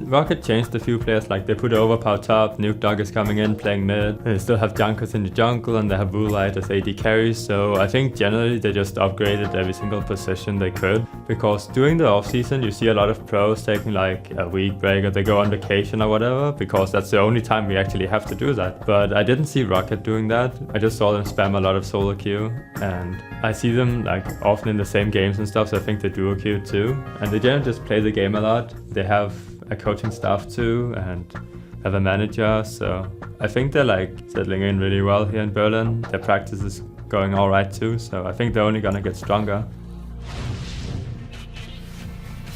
Rocket changed a few players, like they put Overpower top, Nuke Dog is coming in, playing mid. They still have Junkers in the jungle and they have Woolite as AD carries. So I think generally they just upgraded every single position they could. Because during the off-season you see a lot of pros taking like a week break or they go on vacation or whatever, because that's the only time we actually have to do that. But I didn't see Rocket doing that. I just saw them spam a lot of solo queue, and I see them like often in the same games and stuff, so I think they duo queue too. And they generally just play the game a lot. They have a coaching staff too and have a manager, so I think they're like settling in really well here in Berlin. Their practice is going alright too, so I think they're only gonna get stronger.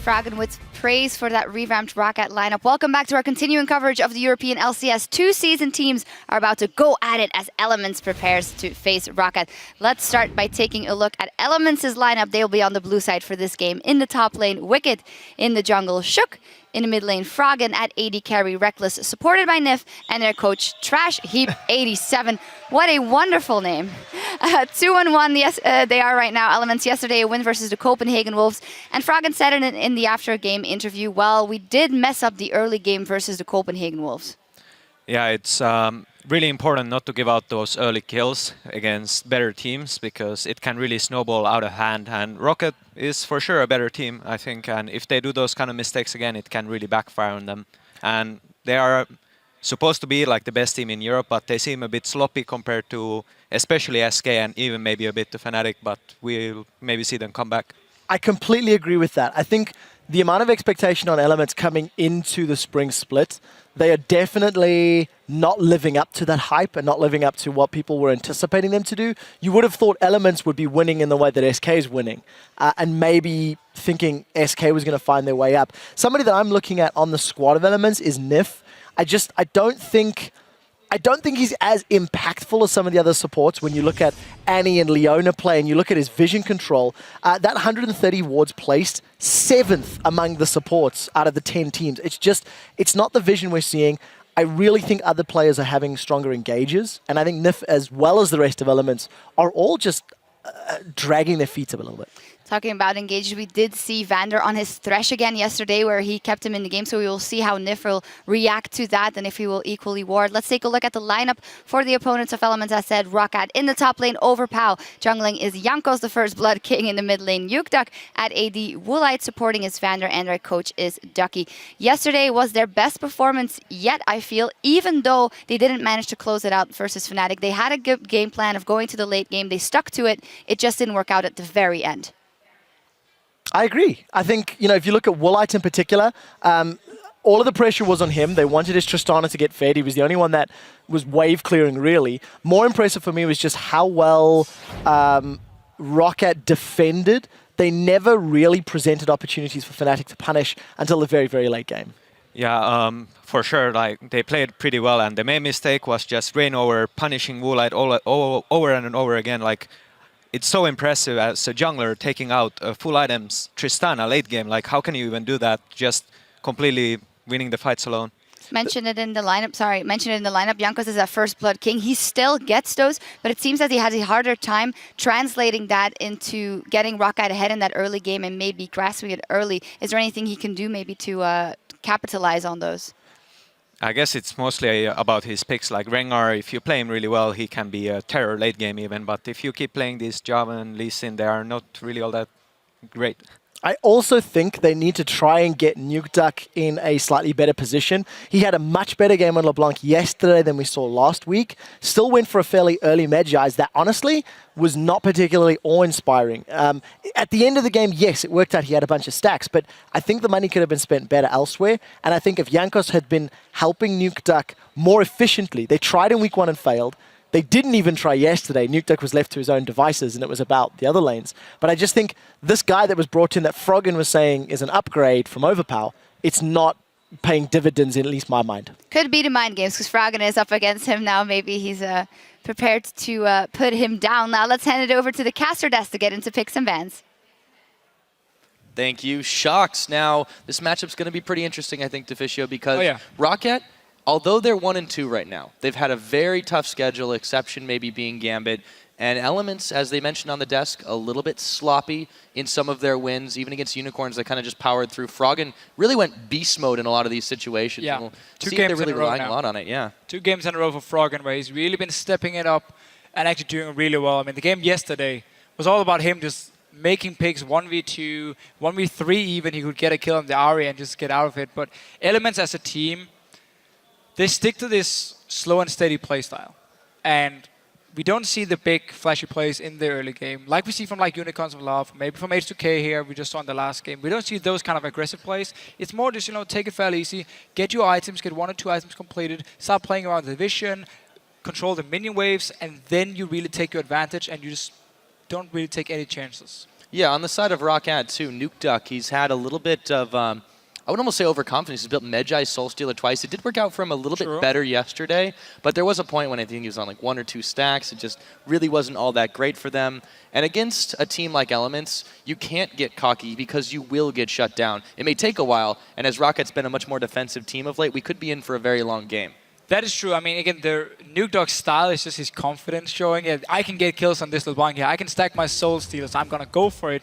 Fragen with praise for that revamped Rocket lineup. Welcome back to our continuing coverage of the European LCS. Two season teams are about to go at it as Elements prepares to face Rocket. Let's start by taking a look at Elements' lineup. They'll be on the blue side for this game. In the top lane, Wicked. In the jungle, Shook. In the mid lane, Fragen at AD carry, Reckless, supported by Nif, and their coach, Trash Heap 87. What a wonderful name. 2-1-1, yes, they are right now. Elements yesterday, a win versus the Copenhagen Wolves. And Fragen said in the after-game interview, well, we did mess up the early game versus the Copenhagen Wolves. Yeah, it's really important not to give out those early kills against better teams, because it can really snowball out of hand. And Rocket is for sure a better team, I think. And if they do those kind of mistakes again, it can really backfire on them. And they are supposed to be like the best team in Europe, but they seem a bit sloppy compared to especially SK and even maybe a bit to Fnatic, but we'll maybe see them come back. I completely agree with that. I think the amount of expectation on Elements coming into the spring split, they are definitely not living up to that hype and not living up to what people were anticipating them to do. You would have thought Elements would be winning in the way that SK is winning, and maybe thinking SK was going to find their way up. Somebody that I'm looking at on the squad of Elements is Nif. I don't think he's as impactful as some of the other supports. When you look at Annie and Leona play and you look at his vision control, that 130 wards placed, 7th among the supports out of the 10 teams. It's not the vision we're seeing. I really think other players are having stronger engages, and I think Nif, as well as the rest of Elements, are all just dragging their feet a little bit. Talking about engages, we did see Vander on his Thresh again yesterday, where he kept him in the game, so we will see how Nif will react to that and if he will equally ward. Let's take a look at the lineup for the opponents of Elements. As said, Rocket in the top lane, Overpow. Jungling is Jankos, the First Blood King. In the mid lane, Yukduk at AD. Woolite supporting is Vander, and their coach is Ducky. Yesterday was their best performance yet, I feel, even though they didn't manage to close it out versus Fnatic. They had a good game plan of going to the late game. They stuck to it. It just didn't work out at the very end. I agree. I think, if you look at Woolite in particular, all of the pressure was on him. They wanted his Tristana to get fed. He was the only one that was wave clearing, really. More impressive for me was just how well Rocket defended. They never really presented opportunities for Fnatic to punish until the very, very late game. Yeah, for sure. Like, they played pretty well, and the main mistake was just rain over punishing Woolite over and over again. Like, it's so impressive as a jungler taking out full items Tristana late game. Like, how can you even do that? Just completely winning the fights alone. Mentioned it in the lineup. Jankos is a First Blood King. He still gets those, but it seems that he has a harder time translating that into getting Rocket ahead in that early game and maybe grasping it early. Is there anything he can do maybe to capitalize on those? I guess it's mostly about his picks. Like Rengar, if you play him really well, he can be a terror late game even. But if you keep playing these Java and Lee Sin, they are not really all that great. I also think they need to try and get Nukeduck in a slightly better position. He had a much better game on LeBlanc yesterday than we saw last week. Still went for a fairly early Magi's that honestly was not particularly awe-inspiring. At the end of the game, yes, it worked out. He had a bunch of stacks, but I think the money could have been spent better elsewhere. And I think if Jankos had been helping Nukeduck more efficiently, they tried in week 1 and failed. They didn't even try yesterday. Nukeduck was left to his own devices, and it was about the other lanes. But I just think this guy that was brought in that Froggen was saying is an upgrade from Overpower, it's not paying dividends in at least my mind. Could be the mind games, because Froggen is up against him now. Maybe he's prepared to put him down. Now let's hand it over to the caster desk to get into picks and bans. Thank you. Shocks. Now, this matchup's going to be pretty interesting, I think, Deficio, because Rocket, although they're 1-2 right now, they've had a very tough schedule, exception maybe being Gambit. And Elements, as they mentioned on the desk, a little bit sloppy in some of their wins, even against Unicorns. They kind of just powered through. Froggen really went beast mode in a lot of these situations. Yeah, we'll two see games if they're really in a row relying now. a lot on it. Yeah. 2 games in a row for Froggen, where he's really been stepping it up and actually doing really well. I mean, the game yesterday was all about him just making picks 1v2, 1v3 even. He could get a kill on the Ahri and just get out of it. But Elements as a team, they stick to this slow and steady playstyle. And we don't see the big flashy plays in the early game, like we see from like Unicorns of Love, maybe from H2K here, we just saw in the last game. We don't see those kind of aggressive plays. It's more just, take it fairly easy, get your items, get 1 or 2 items completed, start playing around the vision, control the minion waves, and then you really take your advantage and you just don't really take any chances. Yeah, on the side of ROC too, Nuke Duck, he's had a little bit of, I would almost say overconfidence. He's built Medjai Soul Stealer twice. It did work out for him a little bit better yesterday, but there was a point when I think he was on like 1 or 2 stacks. It just really wasn't all that great for them. And against a team like Elements, you can't get cocky because you will get shut down. It may take a while, and as Rocket's been a much more defensive team of late, we could be in for a very long game. That is true. I mean, again, the Nuke Dog's style is just his confidence showing. Yeah, I can get kills on this LeBlanc here. I can stack my Soul Stealers. I'm going to go for it.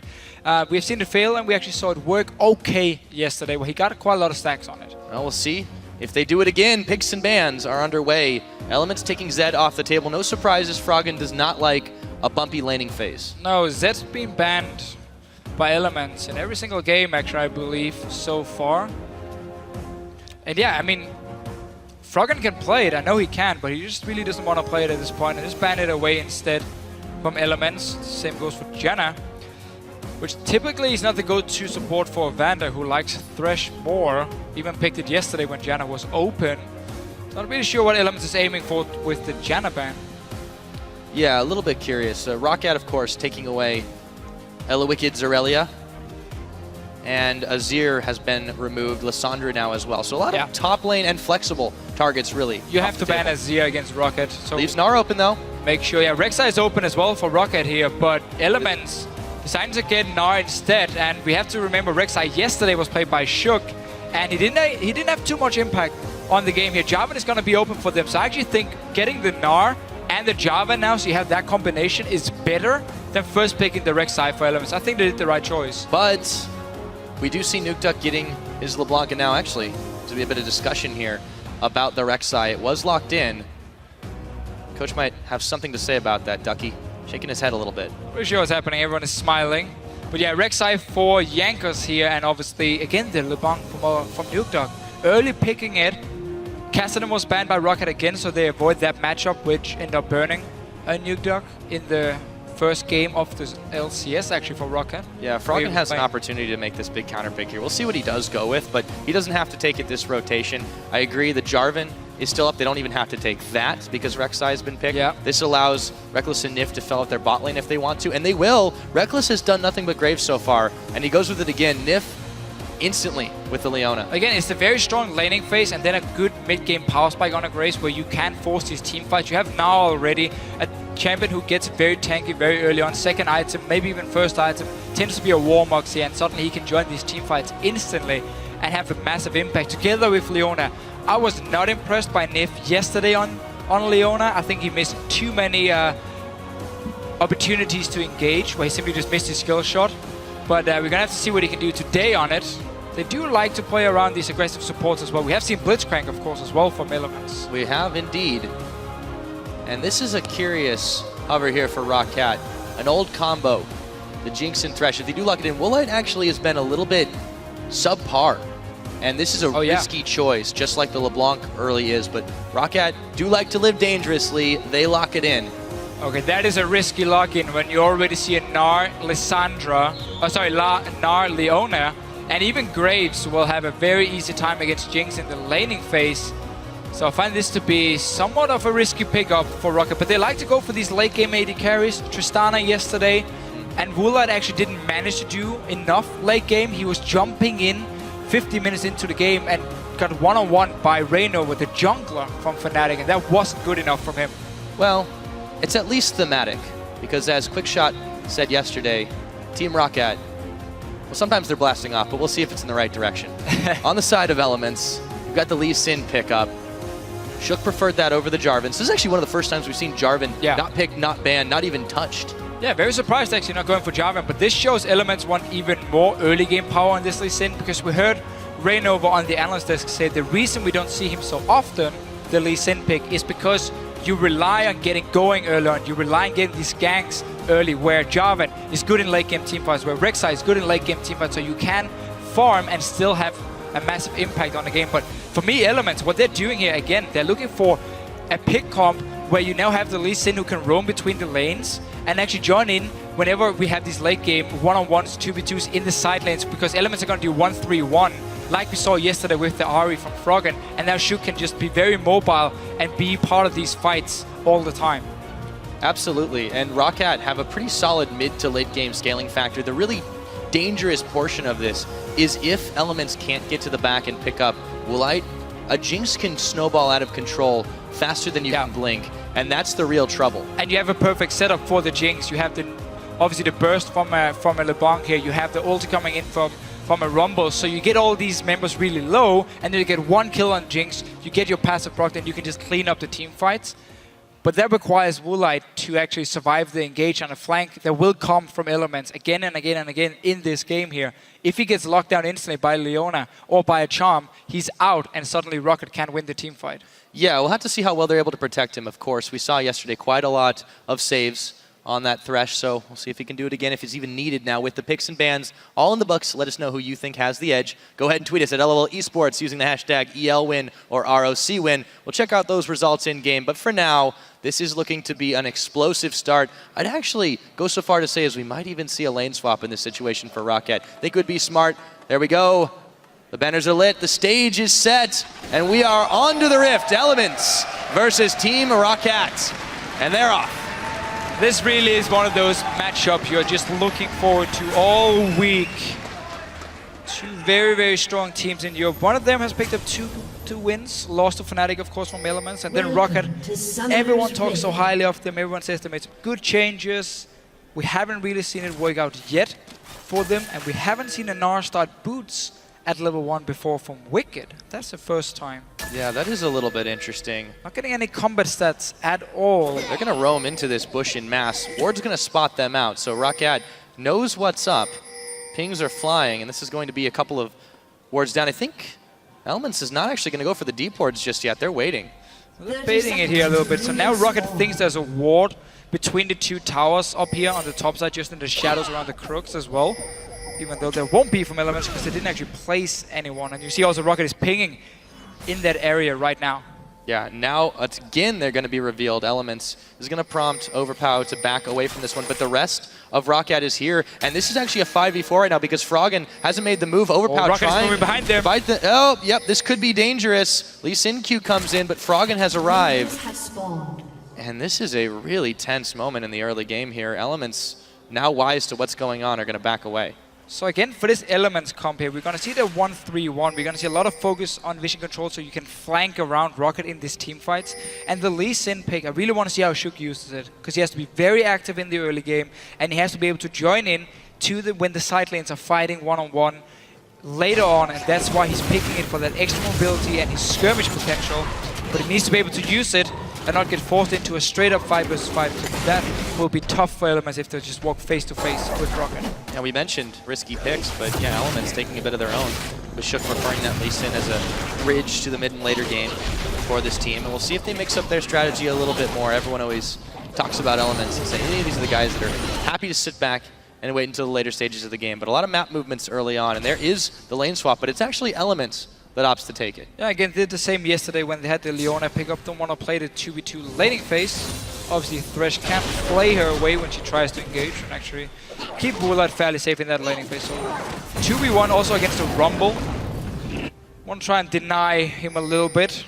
We've seen it fail, and we actually saw it work okay yesterday, where he got quite a lot of stacks on it. Well, we'll see if they do it again. Picks and bans are underway. Elements taking Zed off the table. No surprises. Froggen does not like a bumpy laning phase. No, Zed's been banned by Elements in every single game, actually, I believe, so far. And yeah, I mean, Froggen can play it, I know he can, but he just really doesn't want to play it at this point and just ban it away instead from Elements. Same goes for Janna, which typically is not the go-to support for Vander, who likes Thresh more. Even picked it yesterday when Janna was open. Not really sure what Elements is aiming for with the Janna ban. Yeah, a little bit curious. Roccat, of course, taking away Wicked Zorelia. And Azir has been removed. Lissandra now as well. So a lot of top lane and flexible targets, really. You have to ban Azir against Rocket. So leaves Gnar open, though. Make sure, Rek'Sai is open as well for Rocket here, but Elements decided to get Gnar instead. And we have to remember Rek'Sai yesterday was played by Shook, and he didn't have too much impact on the game here. Jarvan is going to be open for them. So I actually think getting the Gnar and the Jarvan now, so you have that combination, is better than first picking the Rek'Sai for Elements. I think they did the right choice. But we do see Nuke Duck getting his LeBlanc, and now actually there's going to be a bit of discussion here about the Rek'Sai. It was locked in. Coach might have something to say about that, Ducky. Shaking his head a little bit. Pretty sure what's happening. Everyone is smiling. But yeah, Rek'Sai for Yankos here, and obviously, again, the LeBlanc from Nuke Duck. Early picking it. Kassadin was banned by Rocket again, so they avoid that matchup, which ended up burning a Nuke Duck in the first game of the LCS, actually, for Rocket. Yeah, Froggen has an opportunity to make this big counter pick here. We'll see what he does go with, but he doesn't have to take it this rotation. I agree, the Jarvan is still up. They don't even have to take that because Rek'Sai has been picked. Yeah. This allows Reckless and Nif to fill out their bot lane if they want to, and they will. Reckless has done nothing but Graves so far, and he goes with it again. Nif instantly with the Leona. Again, it's a very strong laning phase and then a good mid-game power spike on a Graves where you can force these team fights. You have now already a champion who gets very tanky very early on. Second item, maybe even first item, tends to be a Warmox here, and suddenly he can join these team fights instantly and have a massive impact together with Leona. I was not impressed by Nif yesterday on Leona. I think he missed too many opportunities to engage where he simply just missed his skill shot. But we're going to have to see what he can do today on it. They do like to play around these aggressive supports as well. We have seen Blitzcrank, of course, as well from Elements. We have indeed. And this is a curious hover here for Roccat. An old combo, the Jinx and Thresh. If they do lock it in, Woolite actually has been a little bit subpar. And this is a risky choice, just like the LeBlanc early is. But Roccat do like to live dangerously. They lock it in. Okay, that is a risky lock-in when you already see a Gnar, Gnar, Leona, and even Graves will have a very easy time against Jinx in the laning phase. So I find this to be somewhat of a risky pickup for Rocket, but they like to go for these late game AD carries. Tristana yesterday, and Woolite actually didn't manage to do enough late game. He was jumping in 50 minutes into the game and got one-on-one by Reyno with the jungler from Fnatic, and that wasn't good enough from him. Well, it's at least thematic, because as Quickshot said yesterday, Team Roccat, well, sometimes they're blasting off, but we'll see if it's in the right direction. On the side of Elements, you've got the Lee Sin pickup. Shook preferred that over the Jarvan. So this is actually one of the first times we've seen Jarvan Yeah. not picked, not banned, not even touched. Yeah, very surprised actually not going for Jarvan, but this shows Elements want even more early game power on this Lee Sin, because we heard Rainover on the analyst desk say the reason we don't see him so often, the Lee Sin pick, is because you rely on getting going early on. You rely on getting these ganks early, where Jarvan is good in late game teamfights, where Rek'Sai is good in late game teamfights, so you can farm and still have a massive impact on the game. But for me, Elements, what they're doing here, again, they're looking for a pick comp where you now have the Lee Sin who can roam between the lanes and actually join in whenever we have these late game one-on-ones, 2v2s in the side lanes, because Elements are going to do 1-3-1 like we saw yesterday with the Ahri from Froggen, and now Shook can just be very mobile and be part of these fights all the time. Absolutely, and ROCCAT have a pretty solid mid to late game scaling factor. The really dangerous portion of this is if Elements can't get to the back and pick up Woolite, a Jinx can snowball out of control faster than you can blink, and that's the real trouble. And you have a perfect setup for the Jinx. You have the obviously the burst from a LeBlanc here. You have the ulti coming in from a Rumble, so you get all these members really low, and then you get one kill on Jinx, you get your passive proc, and you can just clean up the team fights. But that requires Woolite to actually survive the engage on a flank that will come from Elements again and again and again in this game here. If he gets locked down instantly by Leona or by a Charm, he's out, and suddenly Rocket can't win the team fight. Yeah, we'll have to see how well they're able to protect him, of course. We saw yesterday quite a lot of saves on that Thresh, so we'll see if he can do it again, if it's even needed now. With the picks and bans all in the books, let us know who you think has the edge. Go ahead and tweet us at LOL Esports using the hashtag ELWin or ROC win. We'll check out those results in-game, but for now, this is looking to be an explosive start. I'd actually go so far to say as we might even see a lane swap in this situation for ROCCAT. They could be smart. There we go. The banners are lit, the stage is set, and we are on to the Rift. Elements versus Team ROCCAT, and they're off. This really is one of those matchups you're just looking forward to all week. Two very, very strong teams in Europe. One of them has picked up two wins, lost to Fnatic, of course, from Elements, and then Rocket. Everyone talks so highly of them, everyone says they made some good changes. We haven't really seen it work out yet for them, and we haven't seen a Gnar start boots at level 1 before from Wicked. That's the first time. Yeah, that is a little bit interesting. Not getting any combat stats at all. They're going to roam into this bush in mass. Ward's going to spot them out, so ROCCAT knows what's up. Pings are flying, and this is going to be a couple of wards down. I think Elements is not actually going to go for the deep wards just yet. They're waiting. They're baiting it here a little bit. So now Rocket thinks there's a ward between the two towers up here on the top side, just in the shadows around the crooks as well. Even though there won't be from Elements because they didn't actually place anyone. And you see also Rocket is pinging in that area right now. Yeah, now again they're going to be revealed. Elements is going to prompt Overpower to back away from this one, but the rest of ROCCAT is here, and this is actually a 5v4 right now because Froggen hasn't made the move. Overpower trying. Moving behind them. Oh, yep, this could be dangerous. Lee Sin Q comes in, but Froggen has arrived. And this is a really tense moment in the early game here. Elements, now wise to what's going on, are going to back away. So again, for this Elements comp here, we're going to see the 1-3-1. We're going to see a lot of focus on vision control so you can flank around Rocket in these team fights. And the Lee Sin pick, I really want to see how Shook uses it, because he has to be very active in the early game, and he has to be able to join in to when the side lanes are fighting one-on-one later on, and that's why he's picking it for that extra mobility and his skirmish potential. But he needs to be able to use it and not get forced into a straight-up 5 versus 5. So that will be tough for Elements if they just walk face-to-face with Rocket. Yeah, we mentioned risky picks, but yeah, Elements taking a bit of their own. With Shook preferring that Lee Sin as a bridge to the mid and later game for this team. And we'll see if they mix up their strategy a little bit more. Everyone always talks about Elements and say, hey, these are the guys that are happy to sit back and wait until the later stages of the game. But a lot of map movements early on, and there is the lane swap, but it's actually Elements that opts to take it. Yeah, again, did the same yesterday when they had the Leona pick up. Don't want to play the 2v2 laning phase. Obviously, Thresh can't play her away when she tries to engage and actually keep Woolite fairly safe in that laning phase. So 2v1 also against the Rumble. Want to try and deny him a little bit,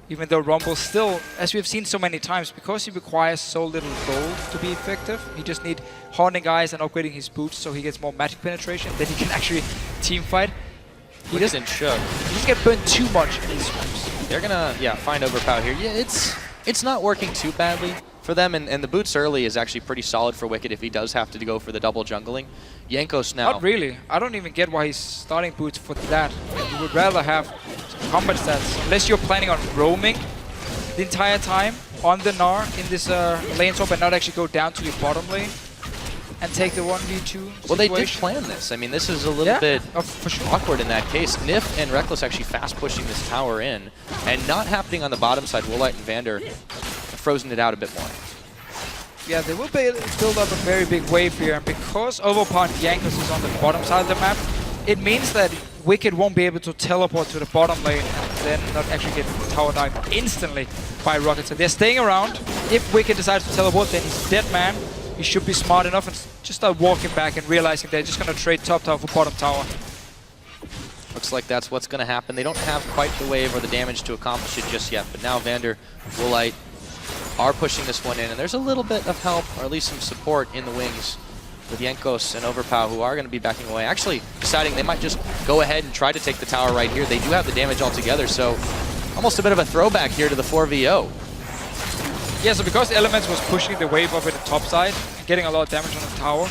even though Rumble still, as we've seen so many times, because he requires so little gold to be effective, he just need haunting eyes and upgrading his boots so he gets more magic penetration, then he can actually team fight. He doesn't Shook. He just get burned too much in these swaps. They're gonna, find Overpower here. Yeah, it's not working too badly for them, and the boots early is actually pretty solid for Wicked if he does have to go for the double jungling. Jankos now. Not really. I don't even get why he's starting boots for that. You would rather have some combat stats, unless you're planning on roaming the entire time on the Gnar in this lane swap and not actually go down to your bottom lane and take the 1v2 Well, they did situation. plan this. I mean, this is a little bit for sure. awkward in that case. Nif and Reckless actually fast pushing this tower in, and not happening on the bottom side. Woolite and Vander have frozen it out a bit more. Yeah, they will build up a very big wave here, and because Overpowered Jankos is on the bottom side of the map, it means that Wicked won't be able to teleport to the bottom lane and then not actually get tower dive instantly by Rocket. So they're staying around. If Wicked decides to teleport, then he's dead man. He should be smart enough and just start walking back and realizing they're just going to trade top tower for bottom tower. Looks like that's what's going to happen. They don't have quite the wave or the damage to accomplish it just yet, but now Vander, Woolite are pushing this one in, and there's a little bit of help, or at least some support in the wings with Jankos and Overpow, who are going to be backing away. Actually deciding they might just go ahead and try to take the tower right here. They do have the damage altogether, so almost a bit of a throwback here to the 4v0. Yeah, so because Elements was pushing the wave up at the top side and getting a lot of damage on the tower,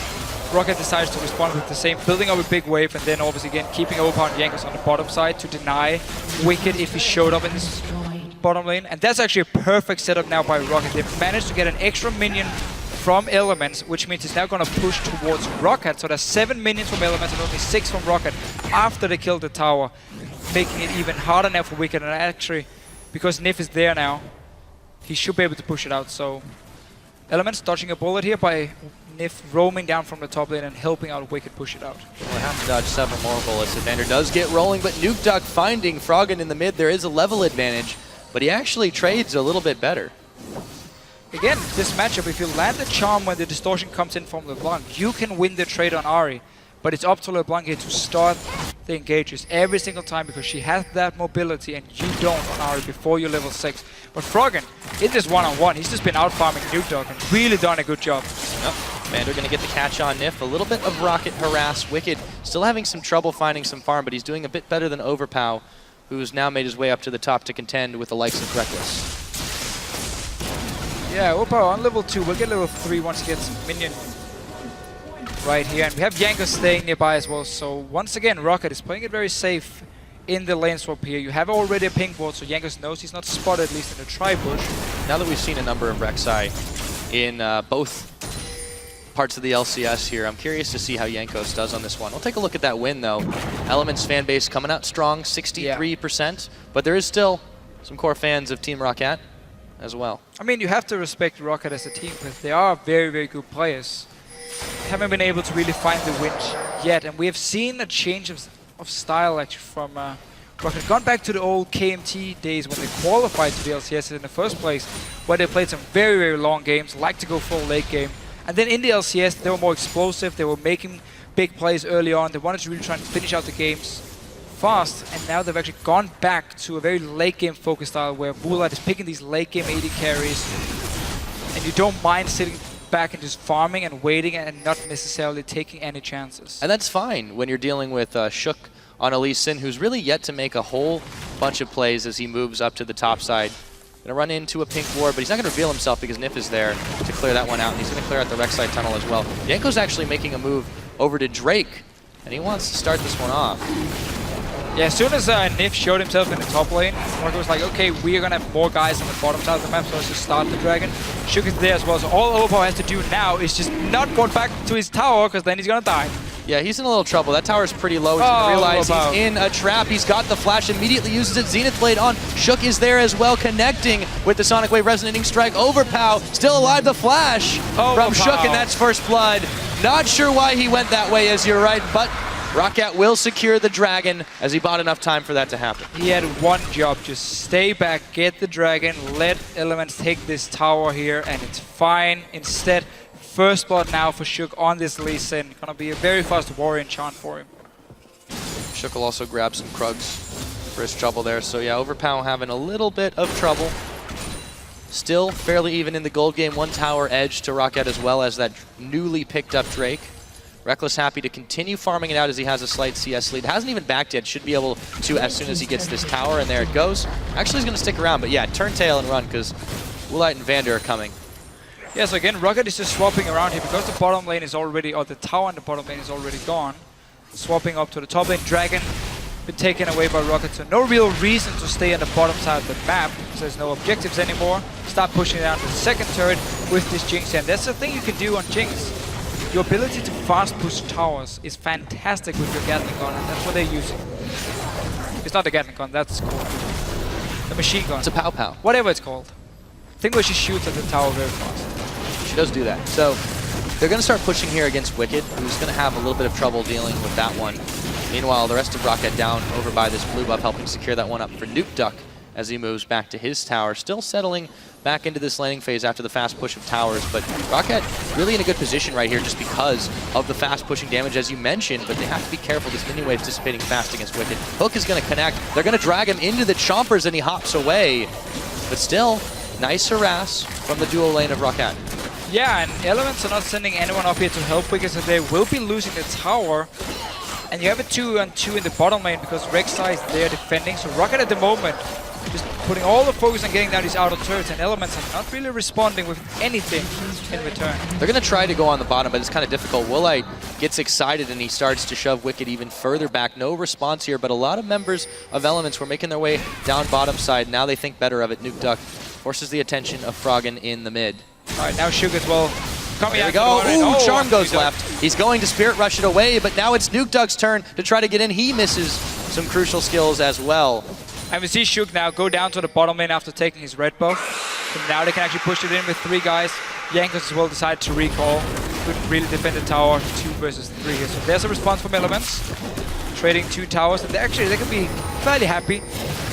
Rocket decides to respond with the same, building up a big wave, and then obviously again keeping Overpowered Jankos on the bottom side to deny Wicked if he showed up in this bottom lane. And that's actually a perfect setup now by Rocket. They've managed to get an extra minion from Elements, which means it's now going to push towards Rocket. So there's 7 minions from Elements and only 6 from Rocket after they killed the tower, making it even harder now for Wicked. And actually, because Nif is there now, he should be able to push it out. So Elements dodging a bullet here by Nif roaming down from the top lane and helping out Wicked push it out. We'll have to dodge several more bullets. Vander does get rolling, but Nuke Duck finding Froggen in the mid. There is a level advantage, but he actually trades a little bit better. Again, this matchup, if you land the charm when the distortion comes in from LeBlanc, you can win the trade on Ahri. But it's up to LeBlanc here to start the engages every single time because she has that mobility and you don't on Ahri before you're level 6. But Froggen, in this one-on-one, he's just been out-farming Nuke Dog and really done a good job. Yep. Vander going to get the catch on Nif. A little bit of rocket harass. Wicked still having some trouble finding some farm, but he's doing a bit better than Overpow, who's now made his way up to the top to contend with the likes of Reckless. Yeah, Overpow on level 2. We'll get level 3 once he gets minion right here. And we have Jankos staying nearby as well. So once again, Rocket is playing it very safe in the lane swap here. You have already a pink ward, so Jankos knows he's not spotted, at least in the tri-bush. Now that we've seen a number of Rek'Sai in both parts of the LCS here, I'm curious to see how Jankos does on this one. We'll take a look at that win, though. Elements fan base coming out strong, 63%. But there is still some core fans of Team Rocket as well. I mean, you have to respect Rocket as a team because they are very, very good players. Haven't been able to really find the win yet, and we have seen a change of style actually from Rocket. Gone back to the old KMT days when they qualified to the LCS in the first place, where they played some very, very long games, like to go full late game. And then in the LCS, they were more explosive, they were making big plays early on, they wanted to really try and finish out the games fast, and now they've actually gone back to a very late game focused style where Woolite is picking these late game AD carries, and you don't mind sitting back and just farming and waiting and not necessarily taking any chances. And that's fine when you're dealing with Shook on a Lee Sin, who's really yet to make a whole bunch of plays as he moves up to the top side. Gonna run into a pink ward, but he's not gonna reveal himself because Nif is there to clear that one out, and he's gonna clear out the Rek'Sai tunnel as well. Yanko's actually making a move over to Drake, and he wants to start this one off. Yeah, as soon as Nif showed himself in the top lane, Rocket was like, okay, we are going to have more guys on the bottom side of the map, so let's just start the dragon. Shook is there as well, so all Overpow has to do now is just not go back to his tower, because then he's going to die. Yeah, he's in a little trouble. That tower's pretty low. He's going to realize he's in a trap. He's got the flash, immediately uses it. Zenith Blade on. Shook is there as well, connecting with the Sonic Wave Resonating Strike. Overpow still alive. The flash from Shook, and that's first blood. Not sure why he went that way, as you're right, but Rocket will secure the dragon as he bought enough time for that to happen. He had one job, just stay back, get the dragon, let Elements take this tower here, and it's fine. Instead, first blood now for Shook on this Lee Sin. Gonna be a very fast warrior enchant for him. Shook will also grab some Krugs for his trouble there. So yeah, Overpow having a little bit of trouble. Still fairly even in the gold game. One tower edge to Rocket as well as that newly picked up Drake. Reckless happy to continue farming it out as he has a slight CS lead. Hasn't even backed yet. Should be able to as soon as he gets this tower, and there it goes. Actually, he's going to stick around, but yeah, turn tail and run because Woolite and Vander are coming. Yeah, so again, Rocket is just swapping around here because the bottom lane is already, or the tower on the bottom lane is already gone. Swapping up to the top lane. Dragon been taken away by Rocket, so no real reason to stay on the bottom side of the map, because there's no objectives anymore. Start pushing down the second turret with this Jinx here. And that's the thing you can do on Jinx. Your ability to fast push towers is fantastic with your Gatling gun, and that's what they're using. It's not the Gatling gun, that's called the machine gun. It's a pow pow. Whatever it's called. Thing where she shoots at the tower very fast. She does do that. So they're going to start pushing here against Wicked, who's going to have a little bit of trouble dealing with that one. Meanwhile, the rest of Rocket down over by this blue buff, helping secure that one up for Nuke Duck as he moves back to his tower. Still settling back into this laning phase after the fast push of towers, but Rocket really in a good position right here just because of the fast pushing damage as you mentioned, but they have to be careful. This minion wave's dissipating fast against Wicked. Hook is going to connect. They're going to drag him into the chompers and he hops away. But still, nice harass from the dual lane of Rocket. Yeah, and Elements are not sending anyone up here to help Wicked, so they will be losing the tower. And you have a 2-on-2 in the bottom lane because Rek'Sai is there defending. So Rocket at the moment just putting all the focus on getting down these outer turrets, and Elements are not really responding with anything in return. They're going to try to go on the bottom, but it's kind of difficult. Woolite gets excited and he starts to shove Wicked even further back. No response here, but a lot of members of Elements were making their way down bottom side. Now they think better of it. Nuke Duck forces the attention of Froggen in the mid. All right, now Sugar as well. Coming There we out go. Ooh, Charm goes left. He's going to Spirit Rush it away, but now it's Nuke Duck's turn to try to get in. He misses some crucial skills as well. And we see Shug now go down to the bottom lane after taking his red buff. So now they can actually push it in with 3 guys. Jankos as well decided to recall. Couldn't really defend the tower 2 versus 3 here. So there's a response from Elements. Trading 2 towers. And they can be fairly happy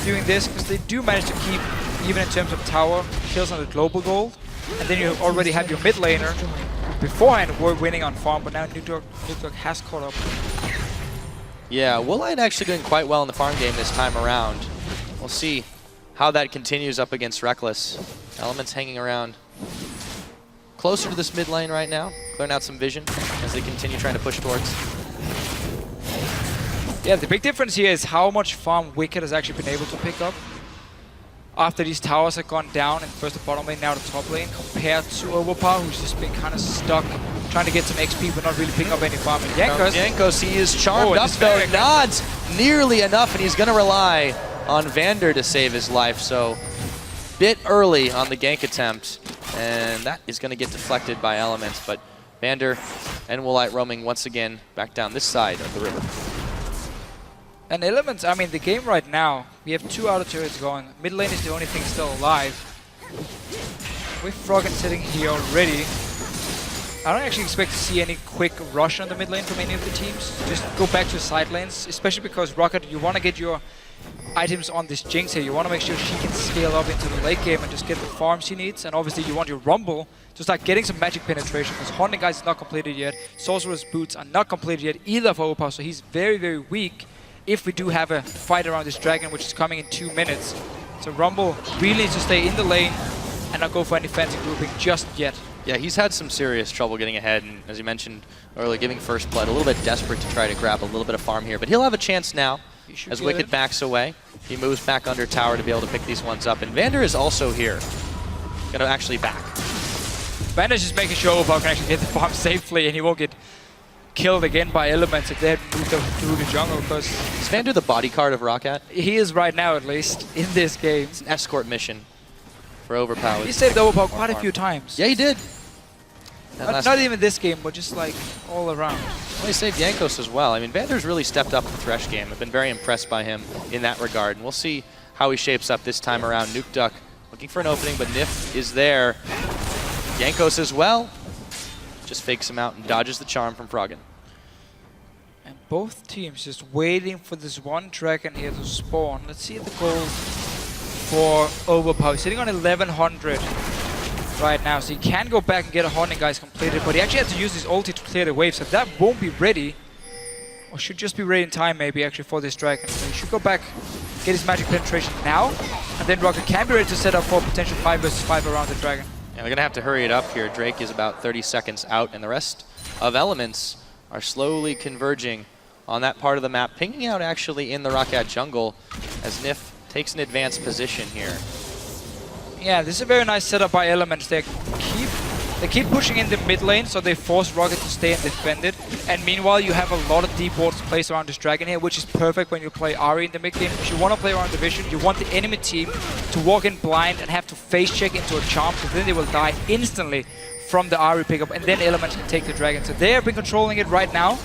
doing this because they do manage to keep, even in terms of tower, kills on the global gold. And then you already have your mid laner. Beforehand were winning on farm, but now Nuke Duck has caught up. Yeah, Woolite actually doing quite well in the farm game this time around. We'll see how that continues up against Reckless. Elements hanging around closer to this mid lane right now, clearing out some vision as they continue trying to push towards. Yeah, the big difference here is how much farm Wicked has actually been able to pick up after these towers have gone down in first the bottom lane, now the top lane, compared to Overpower, who's just been kind of stuck trying to get some XP but not really picking up any farm. And Jankos, he is charmed up though, nods nearly enough, and he's going to rely on Vander to save his life, so bit early on the gank attempt, and that is going to get deflected by Elements, but Vander and Woolite roaming once again back down this side of the river. And Elements, I mean, the game right now, we have 2 outer turrets going. Mid lane is the only thing still alive. With Froggen sitting here already, I don't actually expect to see any quick rush on the mid lane from any of the teams. Just go back to side lanes, especially because Rocket, you want to get your items on this Jinx here. You want to make sure she can scale up into the late game and just get the farms she needs. And obviously you want your Rumble to start getting some magic penetration, because Haunting Guys is not completed yet. Sorcerer's Boots are not completed yet either for Overpower, so he's very, very weak if we do have a fight around this dragon, which is coming in 2 minutes. So Rumble really needs to stay in the lane and not go for any fancy grouping just yet. Yeah, he's had some serious trouble getting ahead, and as you mentioned earlier, giving first blood, a little bit desperate to try to grab a little bit of farm here, but he'll have a chance now as Wicked backs away. He moves back under tower to be able to pick these ones up, and Vander is also here. Gonna actually back. Vander's just making sure Overpower can actually get the farm safely, and he won't get killed again by Elements if they had moved up through the jungle, because is Vander the bodyguard of Rocket? He is right now, at least, in this game. It's an escort mission for Overpower. He saved Overpower quite a few times. Yeah, he did. Not even this game, but just like all around. Well, he saved Jankos as well. I mean, Vander's really stepped up the Thresh game. I've been very impressed by him in that regard, and we'll see how he shapes up this time around. Nuke Duck looking for an opening, but Nif is there. Jankos as well. Just fakes him out and dodges the charm from Froggen. And both teams just waiting for this one dragon here to spawn. Let's see the gold for Overpower. He's sitting on 1100 right now, so he can go back and get a Haunting Guys completed, but he actually had to use his ulti to clear the wave, so that won't be ready. Or should just be ready in time maybe actually for this dragon. So he should go back, get his magic penetration now, and then Rocket can be ready to set up for a potential 5 versus 5 around the dragon. Yeah, we're gonna have to hurry it up here. Drake is about 30 seconds out, and the rest of Elements are slowly converging on that part of the map, pinging out actually in the Rocket jungle as Nif takes an advanced position here. Yeah, this is a very nice setup by Elements. They keep They keep pushing in the mid lane, so they force Rocket to stay and defend it. And meanwhile, you have a lot of deep wards placed around this dragon here, which is perfect when you play Ahri in the mid game. If you want to play around the vision, you want the enemy team to walk in blind and have to face check into a charm, so then they will die instantly from the Ahri pickup, and then Elements can take the dragon. So they have been controlling it right now.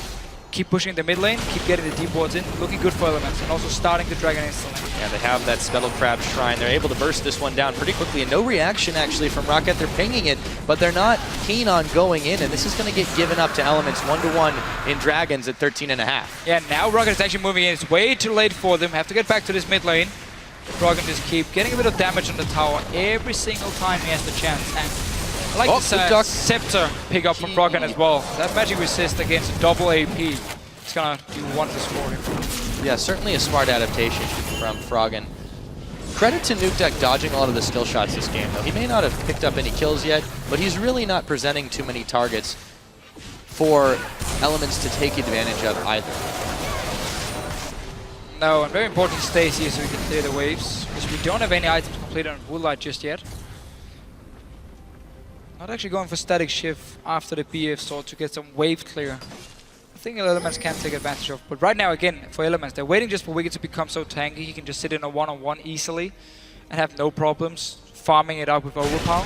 Keep pushing the mid lane, keep getting the deep wards in, looking good for Elements, and also starting the dragon instantly. Yeah, they have that Scuttle Crab Shrine. They're able to burst this one down pretty quickly, and no reaction actually from Rocket. They're pinging it, but they're not keen on going in, and this is going to get given up to Elements 1-1 in Dragons at 13.5. Yeah, now Rocket is actually moving in. It's way too late for them. Have to get back to this mid lane. Rocket just keep getting a bit of damage on the tower every single time he has the chance. And I like this Scepter pick up from Froggen as well. That magic resist against a double AP. It's gonna do wonders for him. Yeah, certainly a smart adaptation from Froggen. Credit to Nukeduck dodging a lot of the skill shots this game, though. He may not have picked up any kills yet, but he's really not presenting too many targets for Elements to take advantage of either. No, and very important he stays here so we can clear the waves, because we don't have any items completed on Woolite just yet. Not actually going for static shift after the BF sword to get some wave clear. I think Elements can take advantage of, but right now again for Elements they're waiting just for Wicked to become so tanky he can just sit in a one-on-one easily and have no problems farming it up with overpower,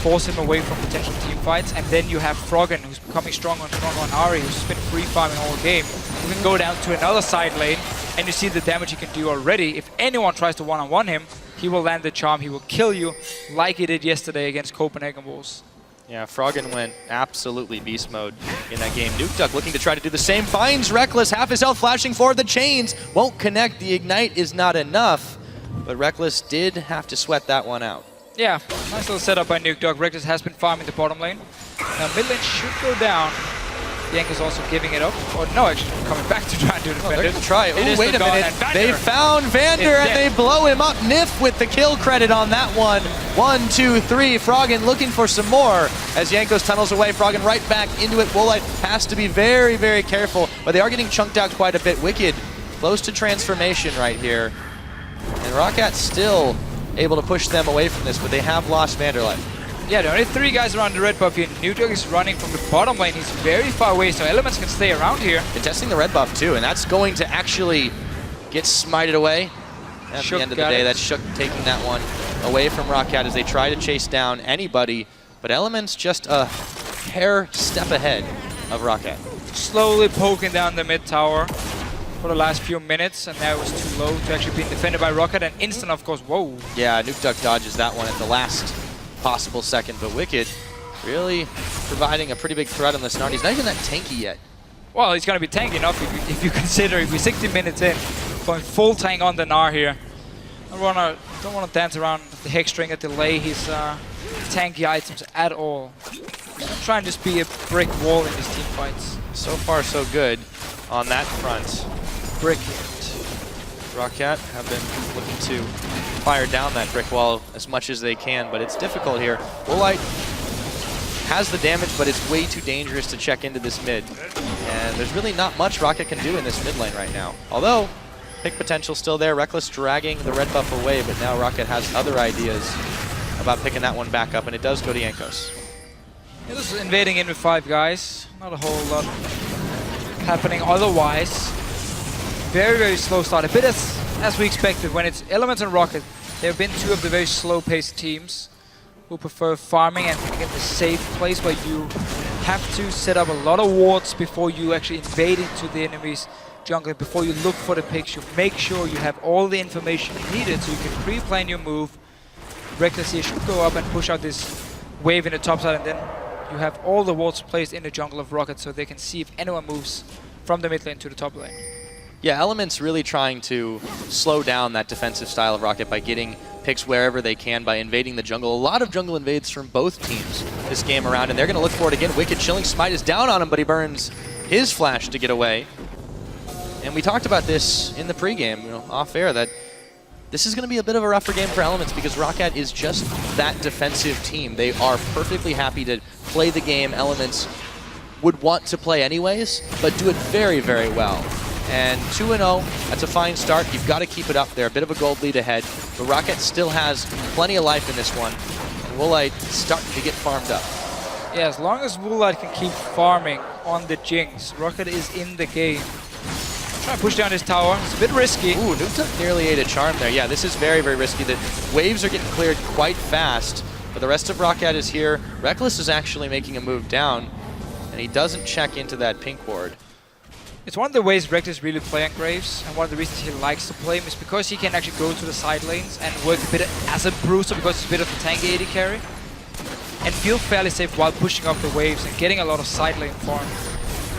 force him away from potential team fights, and then you have Froggen who's becoming stronger and stronger on Ahri, who's just been free farming all game. You can go down to another side lane and you see the damage he can do already. If anyone tries to one-on-one him, he will land the charm, he will kill you like he did yesterday against Copenhagen Bulls. Yeah, Froggen went absolutely beast mode in that game. Nukeduck looking to try to do the same. Finds Reckless, half his health flashing forward. The chains won't connect. The ignite is not enough. But Reckless did have to sweat that one out. Yeah, nice little setup by Nukeduck. Reckless has been farming the bottom lane. Now mid lane should go down. Yank is also giving it up. Or no, actually coming back to try and do defend they're it. gonna try. Oh, wait a minute. They found Vander and dead. they blow him up. Nif with the kill credit on that one. 1, 2, 3. Froggen looking for some more. As Jankos tunnels away, Froggen right back into it. Woolite has to be very, very careful. But they are getting chunked out quite a bit. Wicked close to transformation right here. And Roccat still able to push them away from this, but they have lost Vanderlight. Yeah, there are only 3 guys around the red buff here. Nukeduck is running from the bottom lane. He's very far away, so Elements can stay around here. Contesting the red buff too, and that's going to actually get smited away. At the end of the day, that's Shook taking that one away from Roccat as they try to chase down anybody, but Elements just a hair step ahead of Roccat. Slowly poking down the mid tower for the last few minutes, and now it was too low to actually be defended by Roccat, and instant, of course, whoa. Yeah, Nukeduck dodges that one at the last possible second, but Wicked really providing a pretty big threat on the Snarl. He's not even that tanky yet. Well, he's going to be tanky enough if you consider if we're 60 minutes in, going full tank on the Gnar here. Don't want to dance around the Hex String and delay his tanky items at all. Don't try and just be a brick wall in these team fights. So far, so good on that front. Brick. Roccat have been looking to fire down that brick wall as much as they can, but it's difficult here. Woolite has the damage, but it's way too dangerous to check into this mid. And there's really not much Roccat can do in this mid lane right now. Although, pick potential still there. Reckless dragging the red buff away, but now Roccat has other ideas about picking that one back up, and it does go to Jankos. Yeah, this is invading in with 5 guys. Not a whole lot happening otherwise. Very, very slow start. A bit as we expected. When it's Elements and Rocket, there have been 2 of the very slow-paced teams who prefer farming and get the safe place where you have to set up a lot of wards before you actually invade into the enemy's jungle, before you look for the picks. You make sure you have all the information needed so you can pre-plan your move. Reckless here should go up and push out this wave in the top side, and then you have all the wards placed in the jungle of Rocket so they can see if anyone moves from the mid lane to the top lane. Yeah, Elements really trying to slow down that defensive style of Roccat by getting picks wherever they can, by invading the jungle. A lot of jungle invades from both teams this game around, and they're going to look for it again. Wicked Chilling Smite is down on him, but he burns his flash to get away. And we talked about this in the pregame, off air, that this is going to be a bit of a rougher game for Elements because Roccat is just that defensive team. They are perfectly happy to play the game Elements would want to play anyways, but do it very, very well. And 2-0, that's a fine start. You've got to keep it up there. A bit of a gold lead ahead, but Roccat still has plenty of life in this one. And Woolite starting to get farmed up. Yeah, as long as Woolite can keep farming on the Jinx, Rocket is in the game. Trying to push down his tower. It's a bit risky. Ooh, Nuke nearly ate a charm there. Yeah, this is very, very risky. The waves are getting cleared quite fast, but the rest of Rocket is here. Reckless is actually making a move down, and he doesn't check into that pink ward. It's one of the ways Reckless really play on Graves, and one of the reasons he likes to play him is because he can actually go to the side lanes and work a bit as a bruiser because he's a bit of a tanky AD carry, and feel fairly safe while pushing up the waves and getting a lot of side lane farm.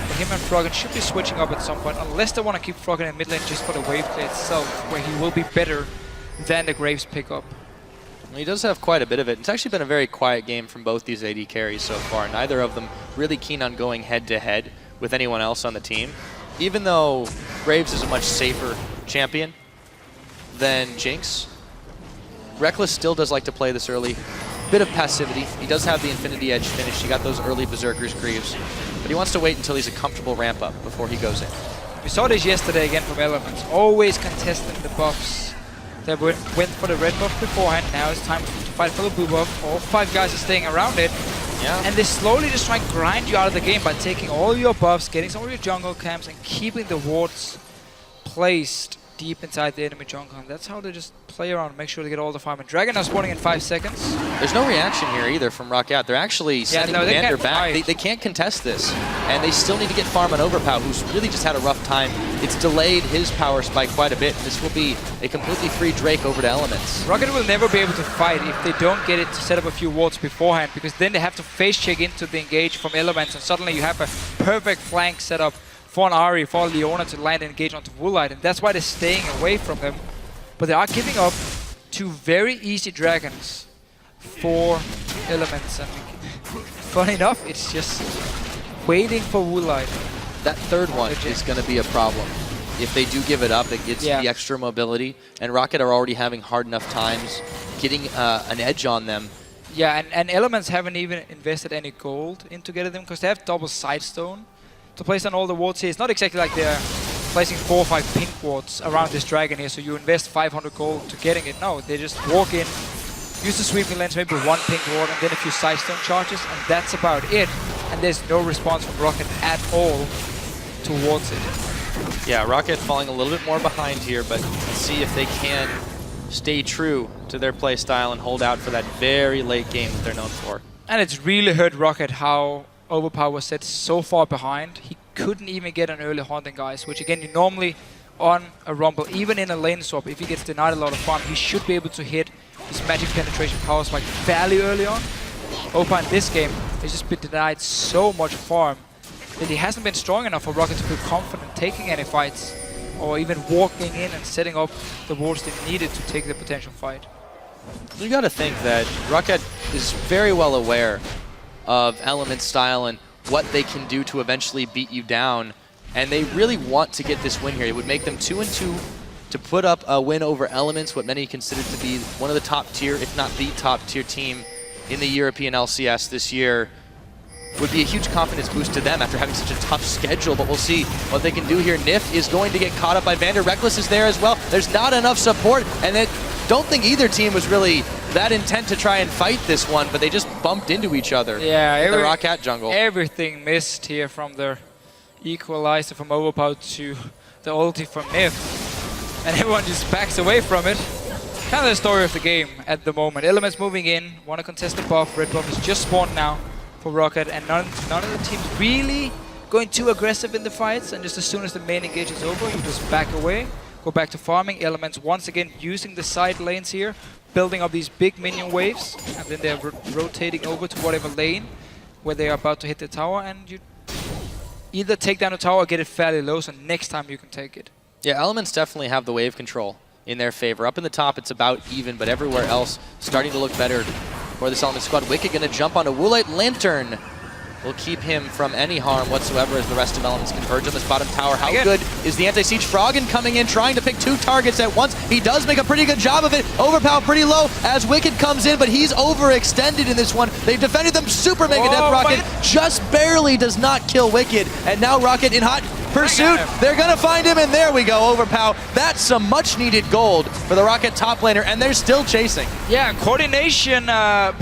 But him and Froggen should be switching up at some point, unless they want to keep Froggen in mid lane just for the wave play itself, where he will be better than the Graves pickup. He does have quite a bit of it. It's actually been a very quiet game from both these AD carries so far. Neither of them really keen on going head-to-head with anyone else on the team. Even though Graves is a much safer champion than Jinx, Reckless still does like to play this early. Bit of passivity. He does have the Infinity Edge finished. He got those early Berserker's Greaves. But he wants to wait until he's a comfortable ramp-up before he goes in. We saw this yesterday again from Elements, always contesting the buffs. They went for the red buff beforehand, now it's time to fight for the blue buff. All 5 guys are staying around it. Yeah. And they slowly just try and grind you out of the game by taking all your buffs, getting some of your jungle camps, and keeping the wards placed deep inside the enemy jungle. And that's how they just play around, make sure they get all the farm. And Dragon now spawning in 5 seconds. There's no reaction here either from Rocket. They're actually sending Commander back. They can't contest this. And they still need to get farm on Overpow, who's really just had a rough time. It's delayed his power spike quite a bit. This will be a completely free Drake over to Elements. Rocket will never be able to fight if they don't get it to set up a few wards beforehand, because then they have to face check into the engage from Elements, and suddenly you have a perfect flank set up for an Ahri, for Leona to land and engage onto Woolite, and that's why they're staying away from them. But they are giving up 2 very easy dragons for Elements, and funny enough, it's just waiting for Woolite. That third one is going to be a problem. If they do give it up, it gets the extra mobility, and Rocket are already having hard enough times getting an edge on them. Yeah, and Elements haven't even invested any gold into getting them, because they have double Sidestone to place on all the wards here. It's not exactly like they're placing 4 or 5 pink wards around this dragon here, so you invest 500 gold to getting it. No, they just walk in, use the sweeping lens, maybe 1 pink ward, and then a few Sidestone charges, and that's about it. And there's no response from Rocket at all towards it. Yeah, Rocket falling a little bit more behind here, but let's see if they can stay true to their play style and hold out for that very late game that they're known for. And it's really hurt Rocket how Overpower was set so far behind. He couldn't even get an early haunting, guys, which again, you normally on a Rumble, even in a lane swap, if he gets denied a lot of farm, he should be able to hit his magic penetration power spike fairly early on. Overpower in this game has just been denied so much farm that he hasn't been strong enough for Rocket to feel confident taking any fights, or even walking in and setting up the wards they needed to take the potential fight. You got to think that Rocket is very well aware of Element style and what they can do to eventually beat you down, and they really want to get this win here. It would make them 2-2 to put up a win over Elements, what many consider to be one of the top tier, if not the top tier team in the European LCS this year. Would be a huge confidence boost to them after having such a tough schedule, but we'll see what they can do here. Nif is going to get caught up by Vander. Reckless is there as well. There's not enough support, and I don't think either team was really that intent to try and fight this one, but they just bumped into each other. Yeah, the Rocket jungle. Everything missed here from their equalizer from Overpower to the ulti from Nif, and everyone just backs away from it. Kind of the story of the game at the moment. Elements moving in, want to contest the buff. Red buff is just spawned now for Rocket, and none of the teams really going too aggressive in the fights, and just as soon as the main engage is over, you just back away, go back to farming. Elements once again using the side lanes here, building up these big minion waves, and then they're rotating over to whatever lane where they are about to hit the tower, and you either take down the tower or get it fairly low, so next time you can take it. Yeah, Elements definitely have the wave control in their favor. Up in the top, it's about even, but everywhere else starting to look better for this Element squad. Wicked going to jump onto Woolite. Lantern will keep him from any harm whatsoever as the rest of Elements converge on this bottom tower. How good is the anti-siege? Froggen coming in, trying to pick 2 targets at once. He does make a pretty good job of it. Overpower pretty low as Wicked comes in, but he's overextended in this one. They've defended them super mega depth. Rocket just barely does not kill Wicked, and now Rocket in hot pursuit. They're going to find him, and there we go, Overpow. That's some much-needed gold for the Rocket top laner, and they're still chasing. Yeah, coordination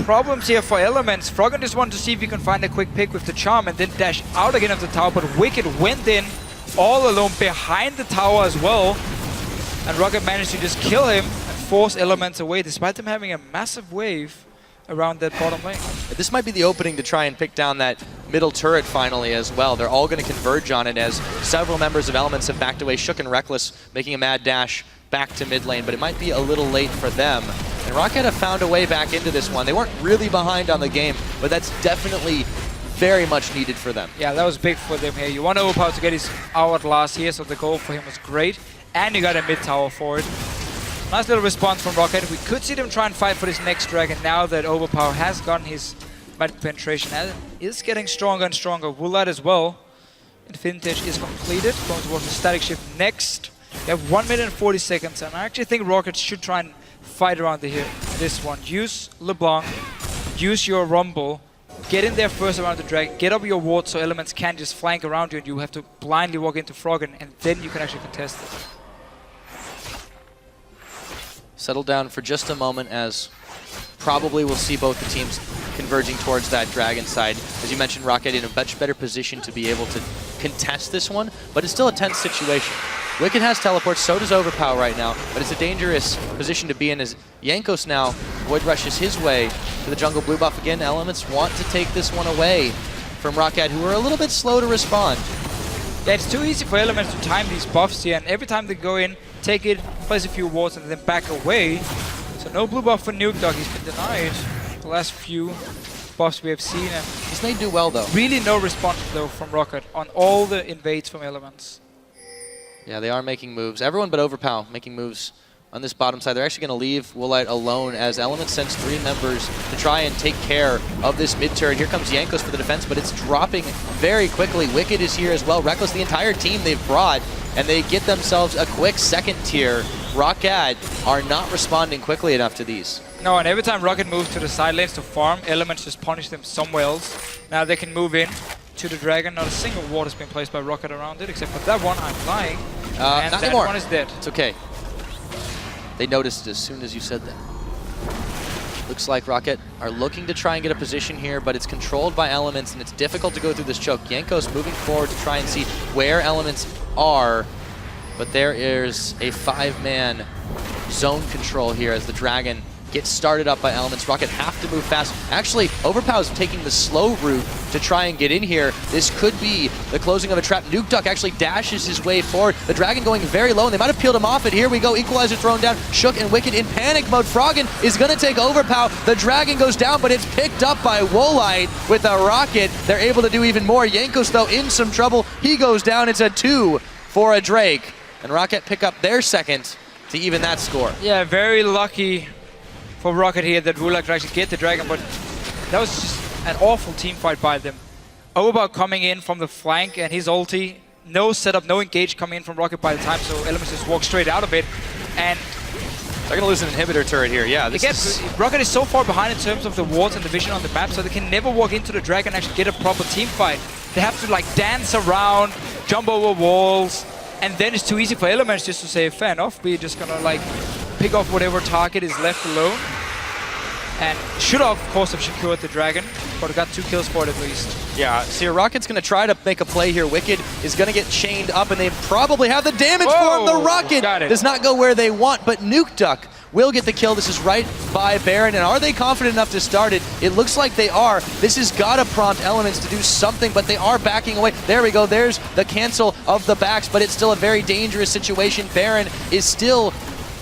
problems here for Elements. Froggen just wanted to see if he can find a quick pick with the charm and then dash out again of the tower, but Wicked went in all alone behind the tower as well. And Rocket managed to just kill him and force Elements away, despite them having a massive wave around that bottom lane. This might be the opening to try and pick down that middle turret finally as well. They're all going to converge on it as several members of Elements have backed away. Shook and Reckless making a mad dash back to mid lane, but it might be a little late for them. And Rocket have found a way back into this one. They weren't really behind on the game, but that's definitely very much needed for them. Yeah, that was big for them here. You want Overpower to get his hourglass here, so the goal for him was great. And you got a mid tower for it. Nice little response from Rocket. We could see them try and fight for this next dragon now that Overpower has gotten his mid penetration and is getting stronger and stronger. Woolite as well. Infinity is completed. Going towards the static shift next. You have 1 minute and 40 seconds, and I actually think Rocket should try and fight around this one. Use LeBlanc, use your Rumble, get in there first around the dragon, get up your ward so Elements can just flank around you and you have to blindly walk into Froggen, and then you can actually contest it. Settle down for just a moment as probably we'll see both the teams converging towards that dragon side. As you mentioned, Rocket in a much better position to be able to contest this one, but it's still a tense situation. Wicked has teleport, so does Overpower right now, but it's a dangerous position to be in as Jankos now Void rushes his way to the jungle blue buff again. Elements want to take this one away from Rocket, who are a little bit slow to respond. Yeah, it's too easy for Elements to time these buffs here, and every time they go in, take it, place a few wards, and then back away. So no blue buff for Nuke Dog. He's been denied the last few buffs we have seen. And This may do well, though. really no response, though, from Rocket on all the invades from Elements. Yeah, they are making moves. Everyone but Overpower making moves on this bottom side. They're actually going to leave Woolite alone as Elements sends 3 members to try and take care of this mid turret. Here comes Jankos for the defense, but it's dropping very quickly. Wicked is here as well. Reckless, the entire team they've brought, and they get themselves a quick second tier. Rocket are not responding quickly enough to these. No, and every time Rocket moves to the side lanes to farm, Elements just punish them somewhere else. Now they can move in to the dragon. Not a single ward has been placed by Rocket around it, except for that one. I'm lying. And Not that anymore. one is dead. It's okay. They noticed as soon as you said that. Looks like Rocket are looking to try and get a position here, but it's controlled by Elements, and it's difficult to go through this choke. Jankos moving forward to try and see where Elements are, but there is a 5-man zone control here as the dragon gets started up by Elements. Rocket have to move fast. Actually, Overpower's taking the slow route to try and get in here. This could be the closing of a trap. Nuke Duck actually dashes his way forward. The dragon going very low, and they might have peeled him off it. Here we go, Equalizer thrown down. Shook and Wicked in panic mode. Froggen is going to take Overpower. The dragon goes down, but it's picked up by Woolite with a rocket. They're able to do even more. Jankos, though, in some trouble. He goes down. It's a 2 for a Drake. And Rocket pick up their second to even that score. Yeah, very lucky for Rocket here that Woolite could actually get the dragon, but that was just an awful team fight by them. Overpower coming in from the flank and his ulti, no setup, no engage coming in from Rocket by the time, so Elements just walk straight out of it. And they're going to lose an inhibitor turret here. Yeah, Rocket is so far behind in terms of the wards and the vision on the map, so they can never walk into the dragon and actually get a proper team fight. They have to like dance around, jump over walls, and then it's too easy for Elements just to say, fair enough, we're just gonna like pick off whatever target is left alone. And should have, of course, have secured the dragon, but got 2 kills for it at least. Yeah, so Rocket's going to try to make a play here. Wicked is going to get chained up, and they probably have the damage for him. The Rocket does not go where they want, but Nuke Duck will get the kill. This is right by Baron, and are they confident enough to start it? It looks like they are. This has got to prompt Elements to do something, but they are backing away. There we go. There's the cancel of the backs, but it's still a very dangerous situation. Baron is still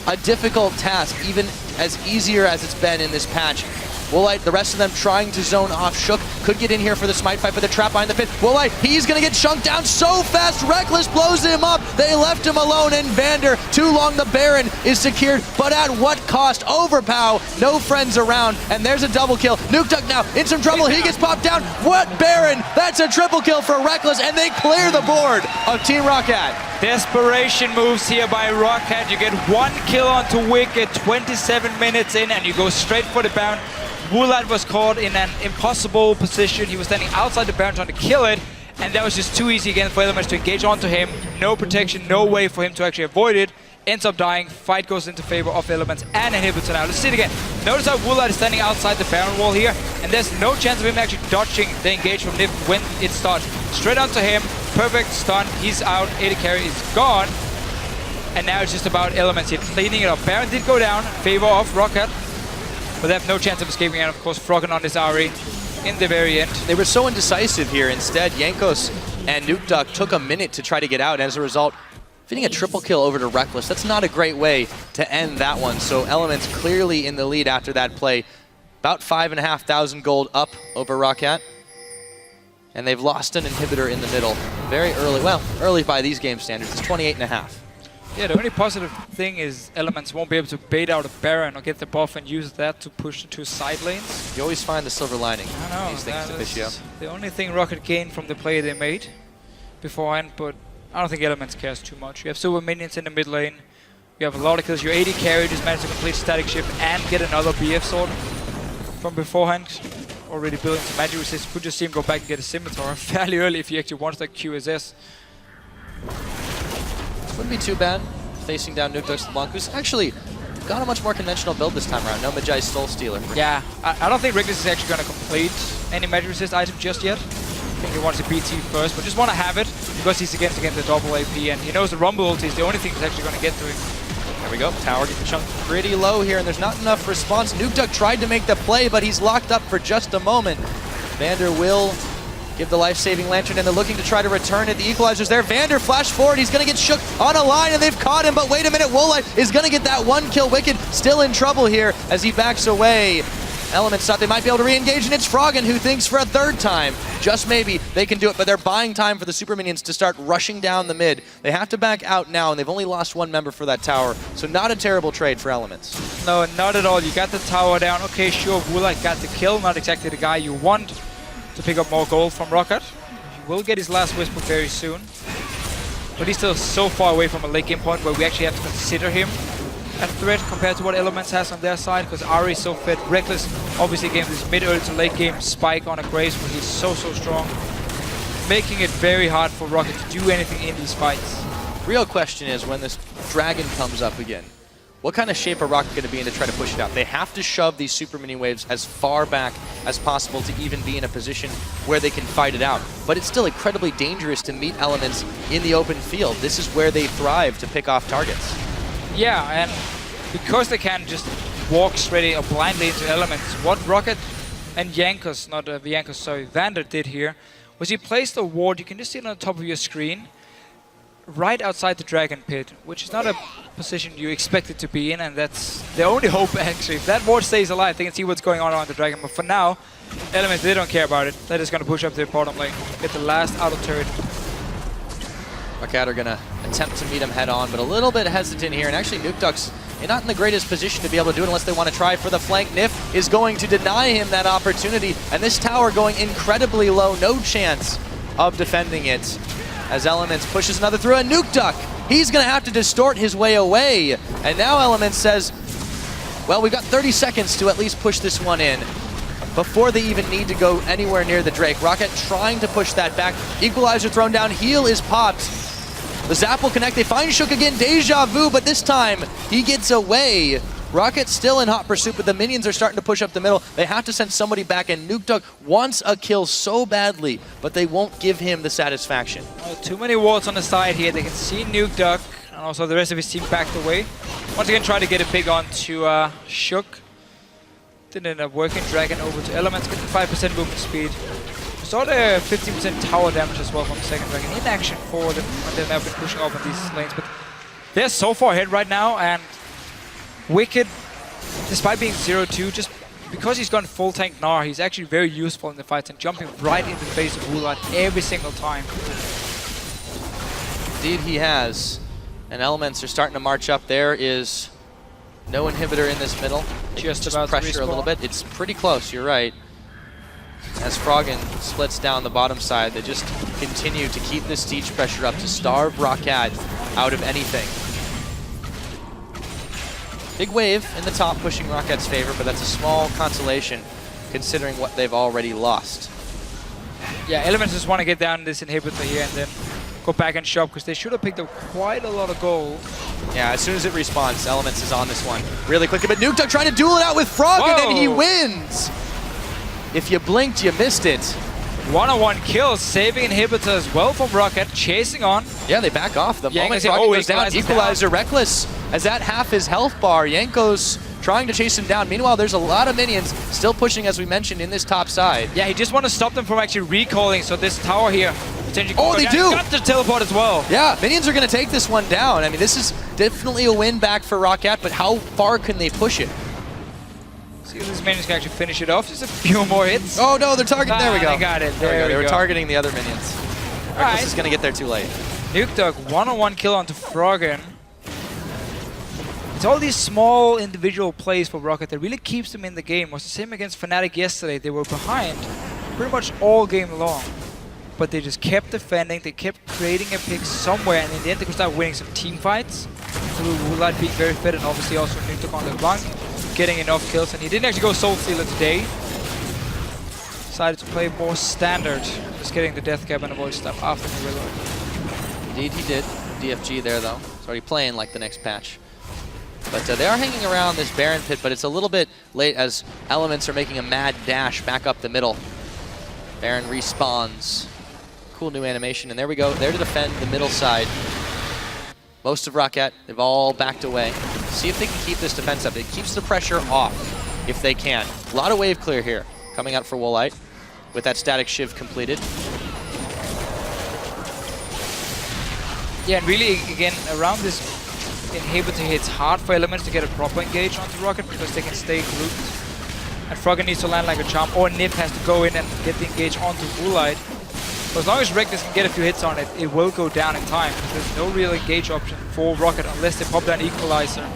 a difficult task, even as easier as it's been in this patch. Woolite, the rest of them trying to zone off. Shook could get in here for the smite fight, but the trap behind the pit. Woolite, he's going to get chunked down so fast. Reckless blows him up. They left him alone, and Vander, too long. The Baron is secured, but at what cost? Overpow, no friends around, and there's a double kill. Nuke Duck now in some trouble. He gets popped down. What Baron? That's a triple kill for Reckless, and they clear the board of Team Rocket. Desperation moves here by Rocket. You get 1 kill onto Wicked, 27 minutes in, and you go straight for the Baron. Woolite was caught in an impossible position. He was standing outside the Baron trying to kill it, And that was just too easy again for Elements to engage onto him. No protection, no way for him to actually avoid it. Ends up dying. Fight goes into favor of Elements and Inhibitor now. Let's see it again. Notice how Woolite is standing outside the Baron wall here, and there's no chance of him actually dodging the engage from Nif when it starts. Straight onto him. Perfect stun. He's out. AD carry is gone. And now it's just about Elements here cleaning it up. Baron did go down in favor of Rocket, but they have no chance of escaping. And of course, Froggen on this Ari in the very end. They were so indecisive here. Instead, Jankos and Nuke Duck took a minute to try to get out. As a result, feeding a triple kill over to Reckless. That's not a great way to end that one. So Elements clearly in the lead after that play. About 5,500 gold up over Rocket. And they've lost an inhibitor in the middle very early. Well, early by these game standards. It's 28.5. Yeah, the only positive thing is Elements won't be able to bait out a Baron or get the buff and use that to push the 2 side lanes. You always find the silver lining. I know, These things, Officio. The only thing Rocket gained from the play they made beforehand, but I don't think Elements cares too much. You have silver minions in the mid lane. You have a lot of kills. Your AD carry just managed to complete static shift and get another BF sword from beforehand. Already building some magic resist. Could just see him go back and get a scimitar fairly early if he actually wants that QSS. Wouldn't be too bad facing down Nuke Duck's Blankus. Actually, got a much more conventional build this time around. No Magi Soul Stealer. Yeah, I don't think Reckless is actually going to complete any magic resist item just yet. I think he wants a BT first, but just want to have it because he's against the double AP and he knows the Rumble ulti is the only thing that's actually going to get to him. There we go. Tower gets chunked pretty low here, and there's not enough response. Nuke Duck tried to make the play, but he's locked up for just a moment. Vander will give the life-saving lantern, and they're looking to try to return it. The equalizer's there. Vander flash forward. He's going to get shook on a line, and they've caught him. But wait a minute. Woolite is going to get that 1 kill. Wicked still in trouble here as he backs away. Elements thought they might be able to re-engage, and it's Froggen who thinks for a 3rd time, just maybe, they can do it. But they're buying time for the super minions to start rushing down the mid. They have to back out now, and they've only lost 1 member for that tower. So not a terrible trade for Elements. No, not at all. You got the tower down. Okay, sure, Woolite got the kill. Not exactly the guy you want to pick up more gold from Rocket. He will get his last Whisper very soon. But he's still so far away from a late game point where we actually have to consider him a threat compared to what Elements has on their side, because Ari is so fit. Reckless obviously gave this mid early to late game spike on a Grace where he's so strong, making it very hard for Rocket to do anything in these fights. Real question is, when this dragon comes up again, what kind of shape are Rocket going to be in to try to push it out? They have to shove these super mini waves as far back as possible to even be in a position where they can fight it out. But it's still incredibly dangerous to meet Elements in the open field. This is where they thrive to pick off targets. Yeah, and because they can't just walk straight or blindly into Elements, what Rocket and Jankos, not Jankos, sorry, Vander did here was he placed a ward. You can just see it on the top of your screen, right outside the Dragon Pit, which is not a position you expect it to be in, and that's the only hope actually. If that ward stays alive, they can see what's going on around the Dragon, but for now, Elements, they don't care about it. They're just going to push up to the bottom lane, get the last auto turret. Rocket are going to attempt to meet him head on, but a little bit hesitant here, and actually Nuke Duck's not in the greatest position to be able to do it unless they want to try for the flank. Nif is going to deny him that opportunity, and this tower going incredibly low, no chance of defending it. As Elements pushes another through, and Nuke Duck, he's going to have to distort his way away. And now Elements says, well, we've got 30 seconds to at least push this one in before they even need to go anywhere near the Drake. Rocket trying to push that back. Equalizer thrown down, heal is popped. The Zap will connect, they find Shook again, Deja Vu, but this time he gets away. Rocket still in hot pursuit, but the minions are starting to push up the middle. They have to send somebody back, and Nuke Duck wants a kill so badly, but they won't give him the satisfaction. Too many wards on the side here. They can see Nuke Duck, and also the rest of his team backed away. Once again, try to get a big on to Shook. Didn't end up working. Dragon over to Elements, getting 5% movement speed. We saw the 15% tower damage as well from the second Dragon in action for them when they've now been pushing up in these lanes. But they're so far ahead right now, and Wicked, despite being 0-2, just because he's gone full tank Gnar, he's actually very useful in the fights and jumping right into the face of Woolite every single time. Indeed he has. And Elements are starting to march up. There is no inhibitor in this middle. Just about to pressure a little bit. It's pretty close, you're right. As Froggen splits down the bottom side, they just continue to keep the siege pressure up to starve Rocket out of anything. Big wave in the top pushing Rocket's favor, but that's a small consolation considering what they've already lost. Yeah, Elements just want to get down this inhibitor here and then go back and shop, because they should have picked up quite a lot of gold. Yeah, as soon as it respawns, Elements is on this one. Really quickly, but Nuke Duck trying to duel it out with Froggen, and he wins! If you blinked, you missed it. One-on-one kills, saving inhibitor as well from Rocket, chasing on. Yeah, they back off. The moment Yanko's Froggen goes down, Equalizer's Equalizer Reckless as at half his health bar. Yanko's trying to chase him down. Meanwhile, there's a lot of minions still pushing, as we mentioned, in this top side. Yeah, he just want to stop them from actually recalling, so this tower here potentially... Oh, they do! Got the teleport as well. Yeah, minions are going to take this one down. I mean, this is definitely a win back for Rocket, but how far can they push it? See if these minions can actually finish it off. Just a few more hits. Oh no, they're targeting. There we go. They got it. There we go. They were go. targeting the other minions. Reckless is going to get there too late. Nuke Duck, one-on-one kill onto Froggen. It's all these small individual plays for Rocket that really keeps them in the game. It was the same against Fnatic yesterday. They were behind pretty much all game long, but they just kept defending. They kept creating a pick somewhere, and in the end they could start winning some team fights. Through Woolite being very fit, and obviously also Nuke Duck on the flank, getting enough kills. And he didn't actually go Soul Stealer today. Decided to play more standard, just getting the death cap and avoid stuff after the reload. Indeed, he did. DFG there though. It's already playing like the next patch. But they are hanging around this Baron pit, but it's a little bit late as Elements are making a mad dash back up the middle. Baron respawns. Cool new animation, and there we go. There to defend the middle side. Most of Rocket, they've all backed away. See if they can keep this defense up. It keeps the pressure off if they can. A lot of wave clear here coming out for Woolite with that static shiv completed. Yeah, and really, again, around this inhibitor, it's hard for Elements to get a proper engage onto Rocket because they can stay grouped. And Froggen needs to land like a charm, or Nip has to go in and get the engage onto Woolite. But as long as Reckless can get a few hits on it, it will go down in time. There's no real engage option for Rocket unless they pop down Equalizer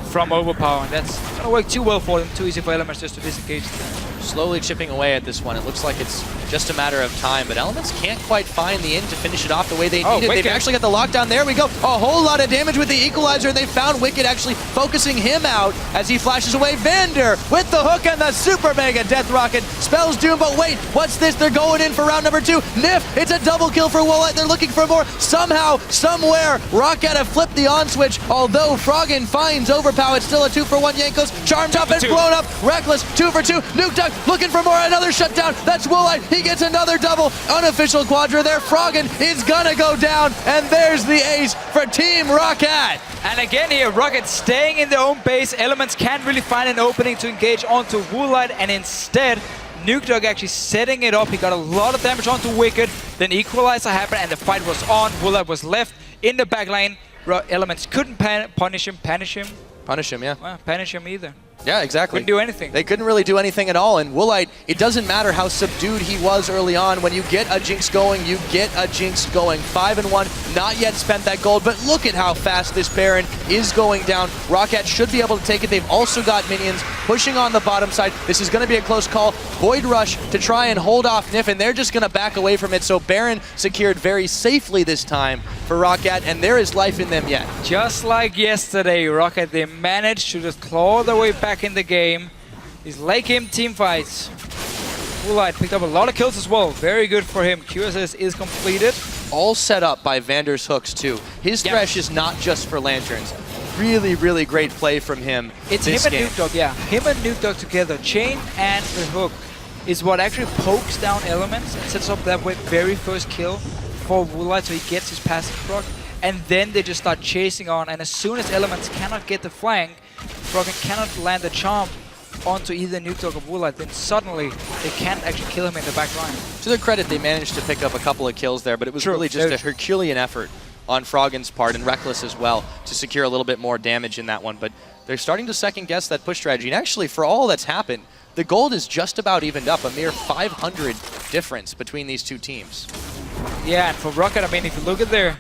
from Overpower, and that's going to work too well for them, too easy for Elements just to disengage them. Slowly chipping away at this one. It looks like it's just a matter of time, but Elements can't quite find the end to finish it off the way they need it. They've actually got the lockdown. There we go. A whole lot of damage with the Equalizer. They found Wicked actually focusing him out as he flashes away. Vander with the hook and the super mega death rocket. Spells Doom, but wait, what's this? They're going in for round number 2. Nif, it's a double kill for Woolite. They're looking for more. Somehow, somewhere, Rocket have flipped the on switch. Although Froggen finds Overpower, it's still a 2-for-1 Yankos. Charmed up and blown up. Reckless, 2-for-2. Nuke Duck looking for more. Another shutdown. That's Woolite. He gets another double. Unofficial quadra there. Froggen is gonna go down, and there's the ace for Team Rocket. And again here, Rocket staying in their own base. Elements can't really find an opening to engage onto Woolite, and instead, Nuke Duck actually setting it up. He got a lot of damage onto Wicked. Then Equalizer happened, and the fight was on. Woolite was left in the back lane. Elements couldn't punish him, yeah. Well, punish him either. Yeah, exactly. Couldn't do anything. They couldn't really do anything at all. And Woolite, it doesn't matter how subdued he was early on. When you get a Jinx going, you get a Jinx going. 5-1, not yet spent that gold, but look at how fast this Baron is going down. Rocket should be able to take it. They've also got minions pushing on the bottom side. This is going to be a close call. Void Rush to try and hold off Nif, and they're just going to back away from it. So Baron secured very safely this time for Rocket, and there is life in them yet. Just like yesterday, Rocket, they managed to just claw their way back in the game. These late game team fights. Woolite picked up a lot of kills as well. Very good for him. QSS is completed. All set up by Vander's hooks too. His thresh is not just for lanterns. Really, really great play from him. It's him and Nuke Duck, yeah. Him and Nuke Duck together. Chain and the hook is what actually pokes down Elements and sets up that way very first kill for Woolite, so he gets his passive proc. And then they just start chasing on, and as soon as Elements cannot get the flank, Froggen cannot land the charm onto either Nuke Duck or Woolite, then suddenly they can't actually kill him in the back line. To their credit, they managed to pick up a couple of kills there, but it was really just a Herculean effort on Froggen's part, and Reckless as well, to secure a little bit more damage in that one. But they're starting to second guess that push strategy, and actually for all that's happened, the gold is just about evened up, a mere 500 difference between these two teams. Yeah, and for Rocket, I mean, if you look at their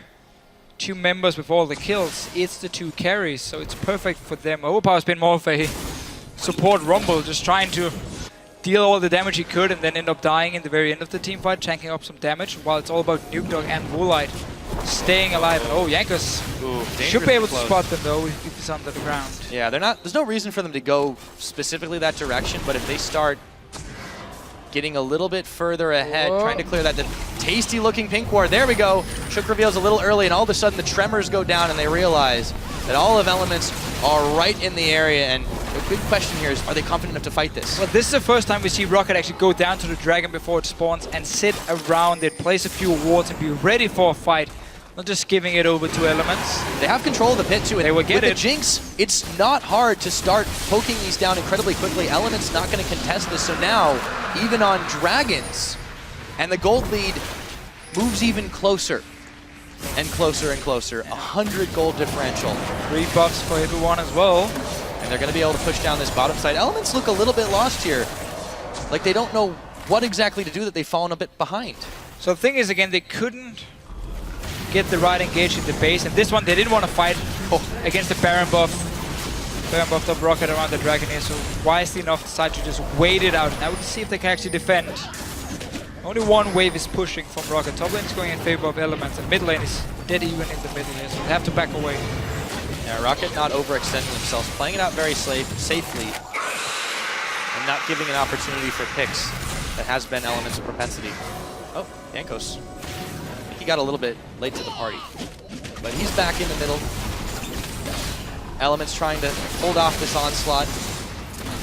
2 members with all the kills, it's the 2 carries, so it's perfect for them. Overpower's been more of a support rumble, just trying to deal all the damage he could and then end up dying in the very end of the team fight, tanking up some damage, while it's all about Nuke Duck and Woolite staying alive. Oh, Yankos should be able to spot them though if he's under the ground. Yeah, they're not. There's no reason for them to go specifically that direction, but if they start getting a little bit further ahead, trying to clear that. The tasty looking pink ward. There we go. Shook reveals a little early, and all of a sudden the tremors go down, and they realize that all of Elements are right in the area. And the big question here is, are they confident enough to fight this? Well, this is the first time we see Rocket actually go down to the dragon before it spawns and sit around it, place a few wards, and be ready for a fight. Not just giving it over to Elements. They have control of the pit too. And they will get with it. The Jinx, it's not hard to start poking these down incredibly quickly. Element's not going to contest this, so now, even on Dragons, and the gold lead moves even closer. And closer and closer. 100 gold differential. 3 buffs for everyone as well. And they're going to be able to push down this bottom side. Elements look a little bit lost here. Like they don't know what exactly to do, that they've fallen a bit behind. So the thing is, again, they couldn't get the right engage in the base, and this one they didn't want to fight against the Baron buff. Baron buffed up Rocket around the dragon here, so wisely enough decide to just wait it out. Now we'll see if they can actually defend. Only one wave is pushing from Rocket. Top lane is going in favor of Elements, and mid lane is dead even in the middle here, so they have to back away. Yeah, Rocket not overextending themselves, playing it out very safely, and not giving an opportunity for picks that has been Elements of propensity. Oh, Yankos. He got a little bit late to the party, but he's back in the middle. Elements trying to hold off this onslaught.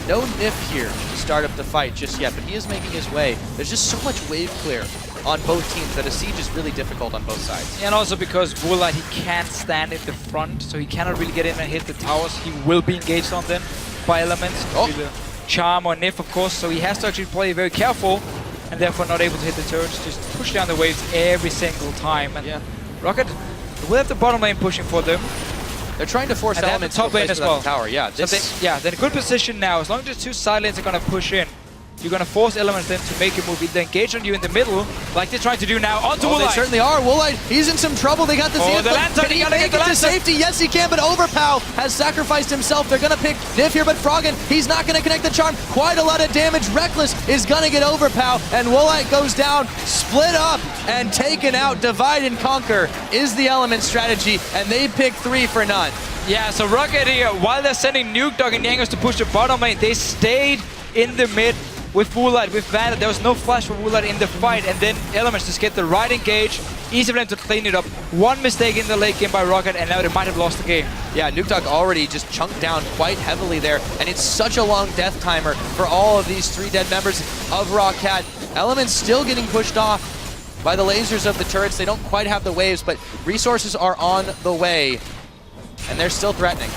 No Nif here to start up the fight just yet, but he is making his way. There's just so much wave clear on both teams that a siege is really difficult on both sides. And also because Woolite, he can't stand in the front, so he cannot really get in and hit the towers. He will be engaged on them by Elements. Either Charm or Nif, of course, so he has to actually play very careful, and therefore not able to hit the turrets, just push down the waves every single time. And Rocket will have the bottom lane pushing for them. They're trying to force Elements top lane as well. The tower. Yeah, so they're in a good position now. As long as the 2 side lanes are going to push in, you're going to force Elements then to make a move. They engage on you in the middle, like they're trying to do now. Onto Woolite. They certainly are. Woolite, he's in some trouble. They got the the lantern. Can he make it to safety? Yes, he can, but Overpow has sacrificed himself. They're going to pick Nif here, but Froggen, he's not going to connect the charm. Quite a lot of damage. Reckless is going to get Overpow, and Woolite goes down, split up, and taken out. Divide and conquer is the Element strategy, and they pick 3 for none. Yeah, so Rocket here, while they're sending Nuke Dog and Yankos to push the bottom lane, they stayed in the mid with Woolite, with Vandal. There was no flash for Woolite in the fight, and then Elements just get the right engage. Easy for them to clean it up. One mistake in the late game by Rocket, and now they might have lost the game. Yeah, Nuke Dog already just chunked down quite heavily there, and it's such a long death timer for all of these 3 dead members of Rocket. Elements still getting pushed off by the lasers of the turrets. They don't quite have the waves, but resources are on the way. And they're still threatening.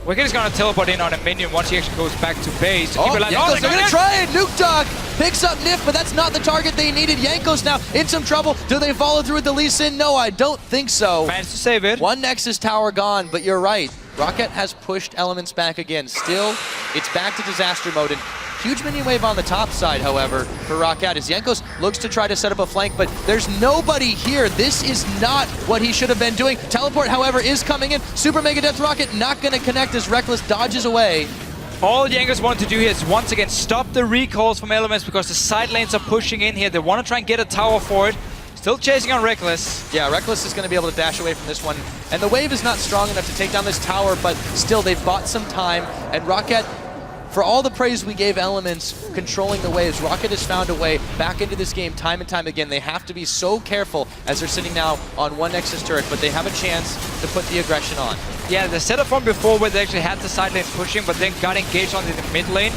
Wicked is going to teleport in on a minion once he actually goes back to base. So they're going to try it! Nuke Dog picks up Nif, but that's not the target they needed. Yankos now in some trouble. Do they follow through with the Lee Sin? No, I don't think so. Managed to save it. 1 Nexus tower gone, but you're right. Rocket has pushed Elements back again. Still, it's back to disaster mode. And huge minion wave on the top side, however, for Rocket as Yankos looks to try to set up a flank, but there's nobody here. This is not what he should have been doing. Teleport, however, is coming in. Super Mega Death Rocket not going to connect as Reckless dodges away. All Yankos want to do here is once again stop the recalls from Elements because the side lanes are pushing in here. They want to try and get a tower for it. Still chasing on Reckless. Yeah, Reckless is going to be able to dash away from this one. And the wave is not strong enough to take down this tower, but still, they've bought some time. And Rocket, for all the praise we gave Elements controlling the waves, Rocket has found a way back into this game time and time again. They have to be so careful as they're sitting now on 1 Nexus turret, but they have a chance to put the aggression on. Yeah, the setup from before where they actually had the side lane pushing, but then got engaged on in the mid lane.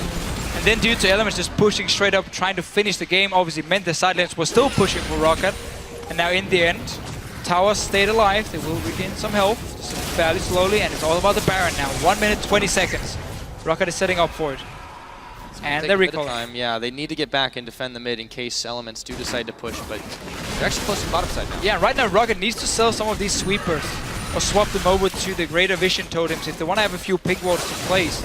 And then due to Elements just pushing straight up, trying to finish the game, obviously meant the side lanes were still pushing for Rocket. And now in the end, towers stayed alive. They will regain some health, just fairly slowly, and it's all about the Baron now. 1 minute, 20 seconds. Rocket is setting up for it. And they're recalling. Yeah, they need to get back and defend the mid in case Elements do decide to push, but they're actually close to the bottom side now. Yeah, right now Rocket needs to sell some of these sweepers or swap them over to the Greater Vision totems if they want to have a few pink wards to place.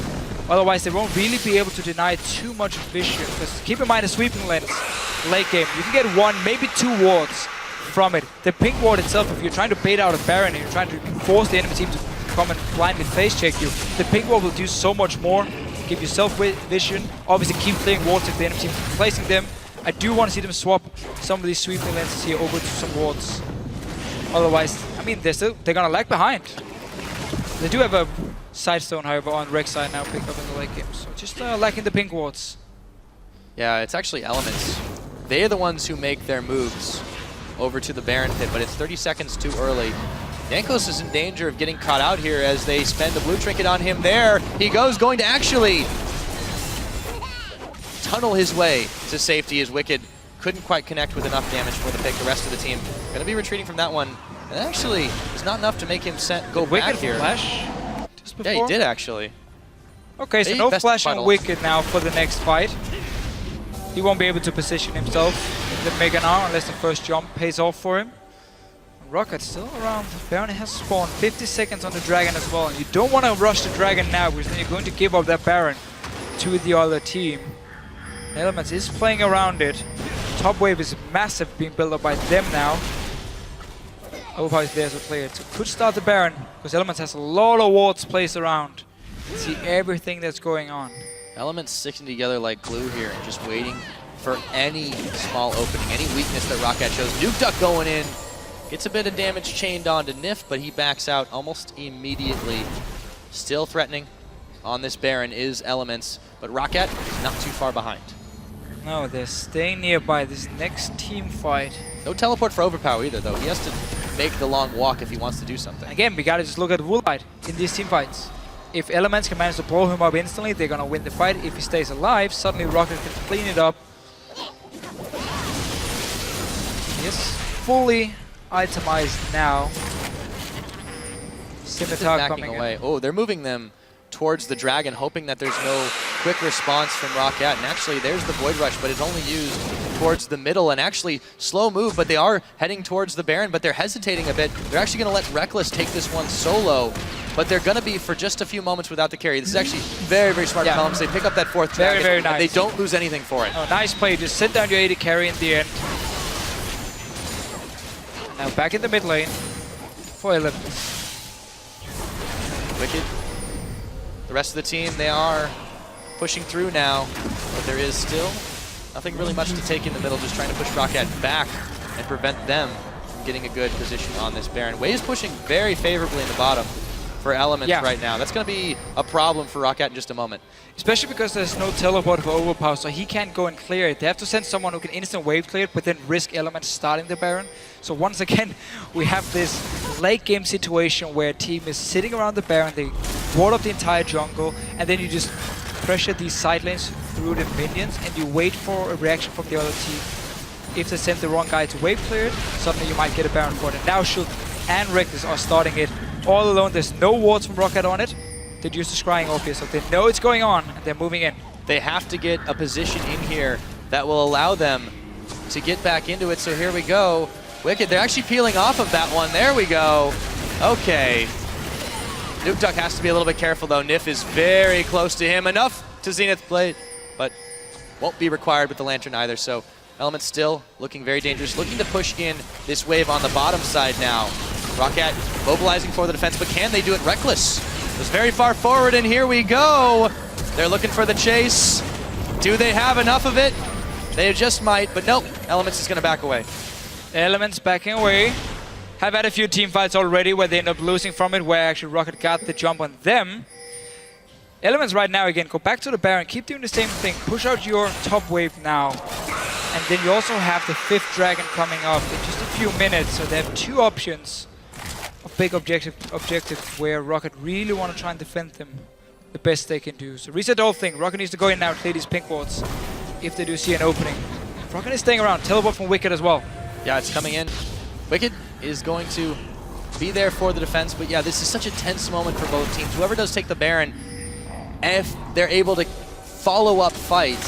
Otherwise, they won't really be able to deny too much vision. Because keep in mind, the sweeping lens, late game, you can get 1, maybe 2 wards from it. The pink ward itself, if you're trying to bait out a Baron and you're trying to force the enemy team to come and blindly face check you, the pink ward will do so much more. Give yourself vision. Obviously, keep clearing wards if the enemy team is placing them. I do want to see them swap some of these sweeping lenses here over to some wards. Otherwise, I mean, they're gonna lag behind. They do have a side stone, however, on Rex side now picked up in the late game. So just lacking the pink wards. Yeah, it's actually Elements. They are the ones who make their moves over to the Baron pit, but it's 30 seconds too early. Jankos is in danger of getting caught out here as they spend the blue trinket on him there. He goes, going to actually tunnel his way to safety as Wicked couldn't quite connect with enough damage for the pick. The rest of the team going to be retreating from that one. And actually, it's not enough to make him go back Wicked here. flash just before? Yeah, he did actually. Okay, so They no invested flash quite a on lot. Wicked now for the next fight. He won't be able to position himself in the Mega now unless the first jump pays off for him. Rocket still around. Baron has spawned 50 seconds on the Dragon as well. And you don't want to rush the Dragon now because then you're going to give up that Baron to the other team. Elements is playing around it. Top wave is massive, being built up by them now. Overpower is there as a player. So could start the Baron because Elements has a lot of wards placed around. You see everything that's going on. Elements sticking together like glue here and just waiting for any small opening, any weakness that Roccat shows. Nuke Duck going in. Gets a bit of damage chained onto Nif, but he backs out almost immediately. Still threatening on this Baron is Elements, but Roccat is not too far behind. No, they're staying nearby this next team fight. No teleport for Overpower either, though. He has to make the long walk if he wants to do something. Again, we gotta just look at Woolite in these team fights. If Elements can manage to blow him up instantly, they're gonna win the fight. If he stays alive, suddenly Rocket can clean it up. Yes, fully itemized now. Scimitar Backing coming away. in. Oh, they're moving them towards the Dragon, hoping that there's no quick response from Roccat. And actually, there's the Void Rush, but it's only used towards the middle. And actually, slow move, but they are heading towards the Baron, but they're hesitating a bit. They're actually going to let Reckless take this one solo, but they're going to be for just a few moments without the carry. This is actually very, very smart from Elements. They pick up that fourth Dragon, very nice. and they don't lose anything for it. Oh, nice play. Just sit down your AD carry in the end. Now back in the mid lane for Elements. Wicked. The rest of the team, they are pushing through now, but there is still nothing really much to take in the middle, just trying to push Roccat back and prevent them from getting a good position on this Baron. Wave's pushing very favorably in the bottom for Elements right now. That's going to be a problem for Roccat in just a moment. Especially because there's no teleport for Overpower, so he can't go and clear it. They have to send someone who can instant wave clear it, but then risk Elements starting the Baron. So once again, we have this late game situation where a team is sitting around the Baron, they ward up the entire jungle, and then you just pressure these side lanes through the minions, and you wait for a reaction from the other team. If they send the wrong guy to wave clear it, suddenly you might get a Baron for it. And now Shulk and Reckless are starting it all alone. There's no wards from Rocket on it. They use the Scrying Orpheus, so they know it's going on, and they're moving in. They have to get a position in here that will allow them to get back into it, so here we go. Wicked, they're actually peeling off of that one. There we go. Okay. Nuke Duck has to be a little bit careful, though. Nif is very close to him. Enough to Zenith Blade, but won't be required with the Lantern either, so Elements still looking very dangerous, looking to push in this wave on the bottom side now. Roccat mobilizing for the defense, but can they do it? Reckless was very far forward, and here we go. They're looking for the chase. Do they have enough of it? They just might, but nope. Elements is going to back away. Elements backing away. Have had a few team fights already where they end up losing from it, where actually Rocket got the jump on them. Elements right now, again, go back to the Baron, keep doing the same thing, push out your top wave now. And then you also have the 5th Dragon coming up in just a few minutes, so they have 2 options of big objective where Rocket really want to try and defend them the best they can do. So reset the whole thing. Rocket needs to go in now, clear these pink wards if they do see an opening. Rocket is staying around. Teleport from Wicked as well. Yeah, it's coming in. Wicked is going to be there for the defense, but yeah, this is such a tense moment for both teams. Whoever does take the Baron, if they're able to follow up fight,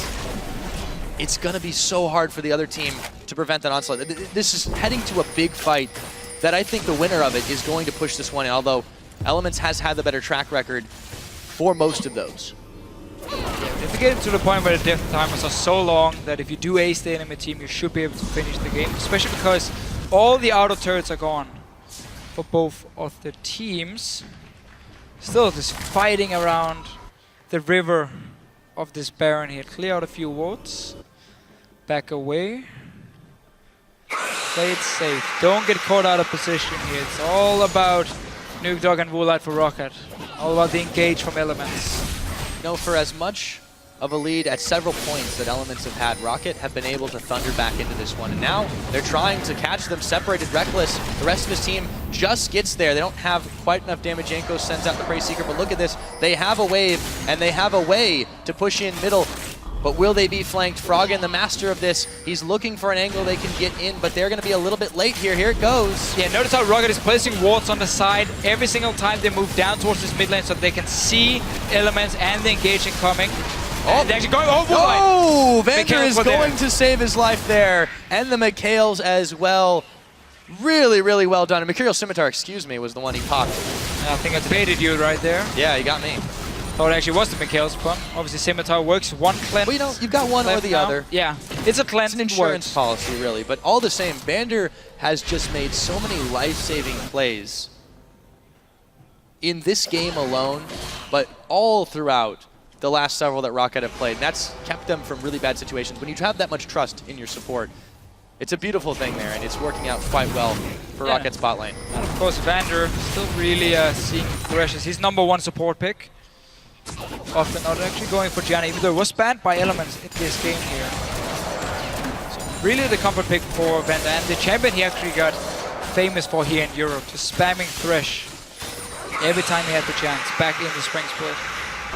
it's going to be so hard for the other team to prevent that onslaught. This is heading to a big fight that I think the winner of it is going to push this one in, although Elements has had the better track record for most of those. If you get to the point where the death timers are so long that if you do ace the enemy team, you should be able to finish the game, especially because all the outer turrets are gone for both of the teams. Still just fighting around the river of this Baron here. Clear out a few wards. Back away. Play it safe. Don't get caught out of position here. It's all about Nuke Dog and Woolite for Rocket. All about the engage from Elements. You know, for as much of a lead at several points that Elements have had. Rocket have been able to thunder back into this one, and now they're trying to catch them separated. Reckless, the rest of his team just gets there. They don't have quite enough damage. Janko sends out the Prey Seeker, but look at this. They have a wave, and they have a way to push in middle. But will they be flanked? Froggen, the master of this, he's looking for an angle they can get in, but they're going to be a little bit late here. Here it goes. Yeah, notice how Rocket is placing wards on the side every single time they move down towards this mid lane so they can see Elements and the engaging coming. Oh, they're actually going over. Oh, Vander is Mikhails going to save his life there, and the Mikhails as well. Really, really well done. And Mercurial Scimitar, excuse me, was the one he popped. I think I baited you right there. Yeah, he got me. Thought it actually was the Mikhails pun. Obviously, Scimitar works. One cleanse. Well, you know, you've got one or the now. other. Yeah, it's a cleanse. It's an insurance policy, really. But all the same, Vander has just made so many life-saving plays in this game alone, but all throughout the last several that Rocket have played. And that's kept them from really bad situations. When you have that much trust in your support, it's a beautiful thing there, and it's working out quite well for Rocket's bot lane. And of course, Vander still really seeing Thresh as his #1 support pick. Often not actually going for Gianna, even though it was banned by Elements in this game here. So really the comfort pick for Vander, and the champion he actually got famous for here in Europe, just spamming Thresh every time he had the chance back in the spring split.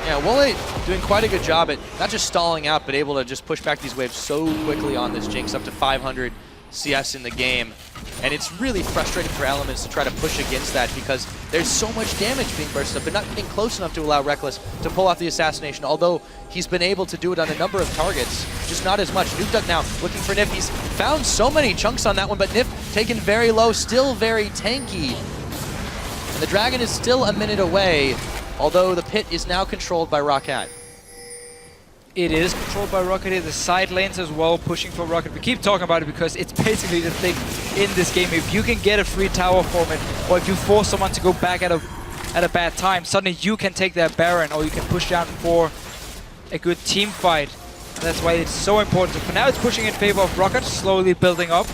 Yeah, Wole doing quite a good job at not just stalling out, but able to just push back these waves so quickly on this Jinx, up to 500 CS in the game. And it's really frustrating for Elements to try to push against that because there's so much damage being bursted up, but not getting close enough to allow Reckless to pull off the assassination, although he's been able to do it on a number of targets, just not as much. Nukeduck now looking for Nif. He's found so many chunks on that one, but Nif taken very low, still very tanky. And the Dragon is still a minute away, although the pit is now controlled by Rocket. It is controlled by Rocket here, the side lanes as well, pushing for Rocket. We keep talking about it because it's basically the thing in this game. If you can get a free tower from it, or if you force someone to go back at a bad time, suddenly you can take that Baron, or you can push down for a good team fight. And that's why it's so important. So for now it's pushing in favor of Rocket, slowly building up.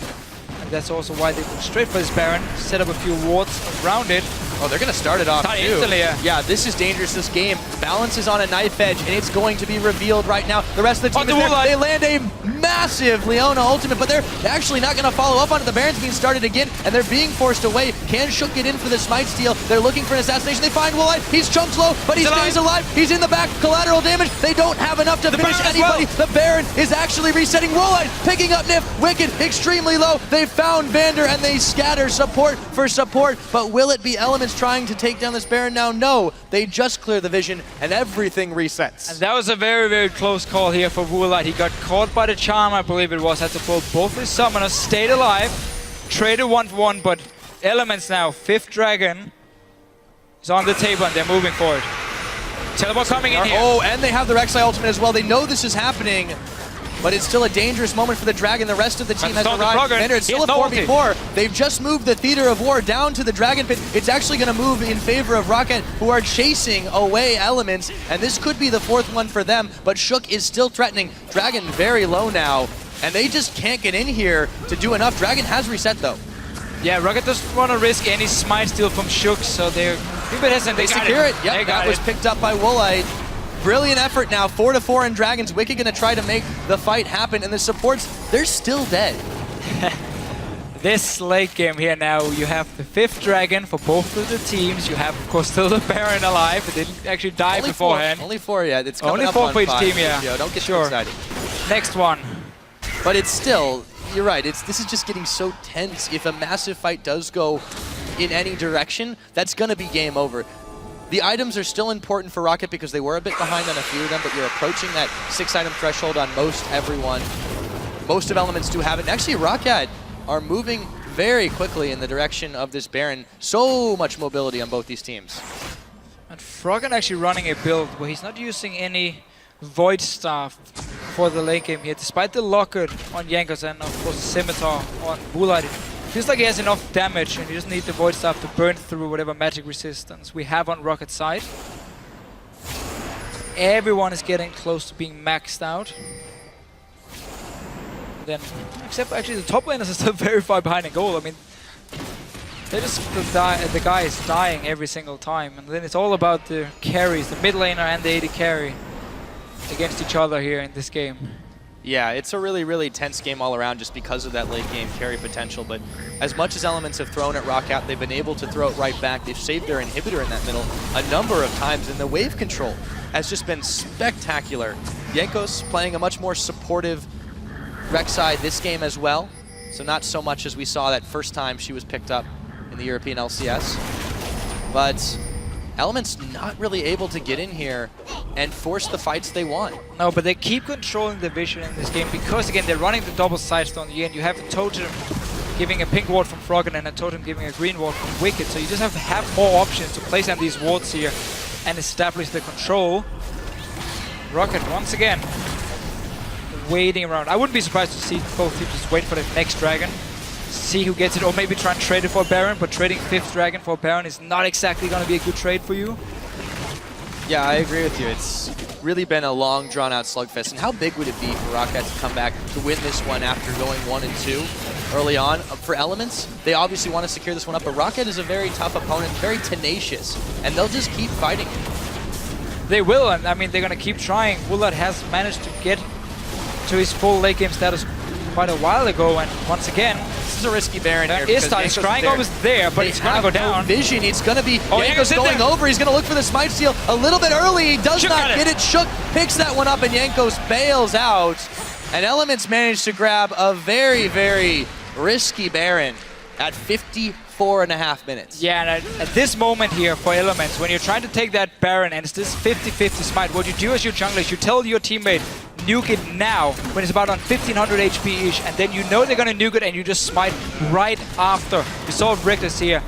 And that's also why they went straight for this Baron, set up a few wards around it. Oh, they're going to start it off too. Instantly, yeah, this is dangerous, this game. Balance is on a knife edge, and it's going to be revealed right now. The rest of the team is there. They land a massive Leona ultimate, but they're actually not going to follow up on it. The Baron's being started again, and they're being forced away. Can Shook get in for the smite steal? They're looking for an assassination. They find Woolite. He's chunked low, but he stays alive. He's in the back. Collateral damage. They don't have enough to finish anybody. The Baron is actually resetting. Woolite picking up Nif. Wicked, extremely low. They found Vander, and they scatter support for support. But will it be Elements trying to take down this Baron now? No, they just clear the vision and everything resets. And that was a very, very close call here for Woolite. He got caught by the charm, I believe it was, had to pull both his summoners, stayed alive, traded 1-for-1, but Elements now, 5th Dragon is on the table and they're moving forward. Teleport coming in here. Oh, and they have the Rek'Sai ultimate as well. They know this is happening, but it's still a dangerous moment for the Dragon. The rest of the team has arrived. Vander, it's still a 4v4. They've just moved the Theater of War down to the Dragon Pit. It's actually going to move in favor of Rocket, who are chasing away Elements, and this could be the 4th one for them, but Shook is still threatening. Dragon very low now, and they just can't get in here to do enough. Dragon has reset, though. Yeah, Rocket doesn't want to risk any smite steal from Shook, so they're a bit hesitant. They secure it. Yep, that was picked up by Woolite. Brilliant effort now, 4-4 in Dragons. Wicked gonna try to make the fight happen, and the supports, they're still dead. This late game here now, you have the 5th Dragon for both of the teams. You have, of course, still the Baron alive. It didn't actually die only beforehand. 4, only 4, yeah. It's coming only up 4 on for each 5. team, yeah. Yo, don't get too excited. Next one. But it's still, you're right, this is just getting so tense. If a massive fight does go in any direction, that's gonna be game over. The items are still important for Rocket because they were a bit behind on a few of them, but you're approaching that 6-item threshold on most everyone. Most of Elements do have it. And actually, Rocket are moving very quickly in the direction of this Baron. So much mobility on both these teams. And Froggen actually running a build where he's not using any Void Staff for the late game here, despite the Locket on Jankos and of course the Scimitar on Woolite. Feels like he has enough damage and he doesn't need the Void Staff to burn through whatever magic resistance we have on Rocket's side. Everyone is getting close to being maxed out. Then, except actually the top laners are still very far behind in goal. I mean, they just the guy is dying every single time, and then it's all about the carries, the mid laner and the AD carry. against each other here in this game. Yeah, it's a really, really tense game all around just because of that late game carry potential. But as much as Elements have thrown at ROC, they've been able to throw it right back. They've saved their inhibitor in that middle a number of times, and the wave control has just been spectacular. Jankos playing a much more supportive Rek'Sai this game as well. So not so much as we saw that first time she was picked up in the European LCS. But Elements not really able to get in here and force the fights they want. No, but they keep controlling the vision in this game because, again, they're running the double sidestone on the end. You have a Totem giving a pink ward from Froggen and a Totem giving a green ward from Wicked. So you just have to have more options to place down these wards here and establish the control. Rocket, once again, waiting around. I wouldn't be surprised to see both teams just wait for the next dragon, see who gets it, or maybe try and trade it for a Baron, but trading 5th dragon for a Baron is not exactly going to be a good trade for you. Yeah, I agree with you. It's really been a long, drawn-out slugfest. And how big would it be for Rocket to come back to win this one after going 1 and 2 early on? For Elements, they obviously want to secure this one up, but Rocket is a very tough opponent, very tenacious, and they'll just keep fighting. They will, and I mean, they're going to keep trying. Woolard has managed to get to his full late game status quite a while ago, and once again, this is a risky Baron here. Is Scrying almost there, but it's going to go down. Vision, it's going to be Jankos going over. He's going to look for the smite steal a little bit early. He does not get it. Shook picks that one up, and Jankos bails out. And Elements managed to grab a very, very risky Baron at 54.5 minutes. Yeah, and at this moment here for Elements, when you're trying to take that Baron and it's this 50-50 smite, what you do as your jungler is you tell your teammate, nuke it now when it's about on 1500 HP-ish, and then you know they're gonna nuke it and you just smite right after. We saw Reckless here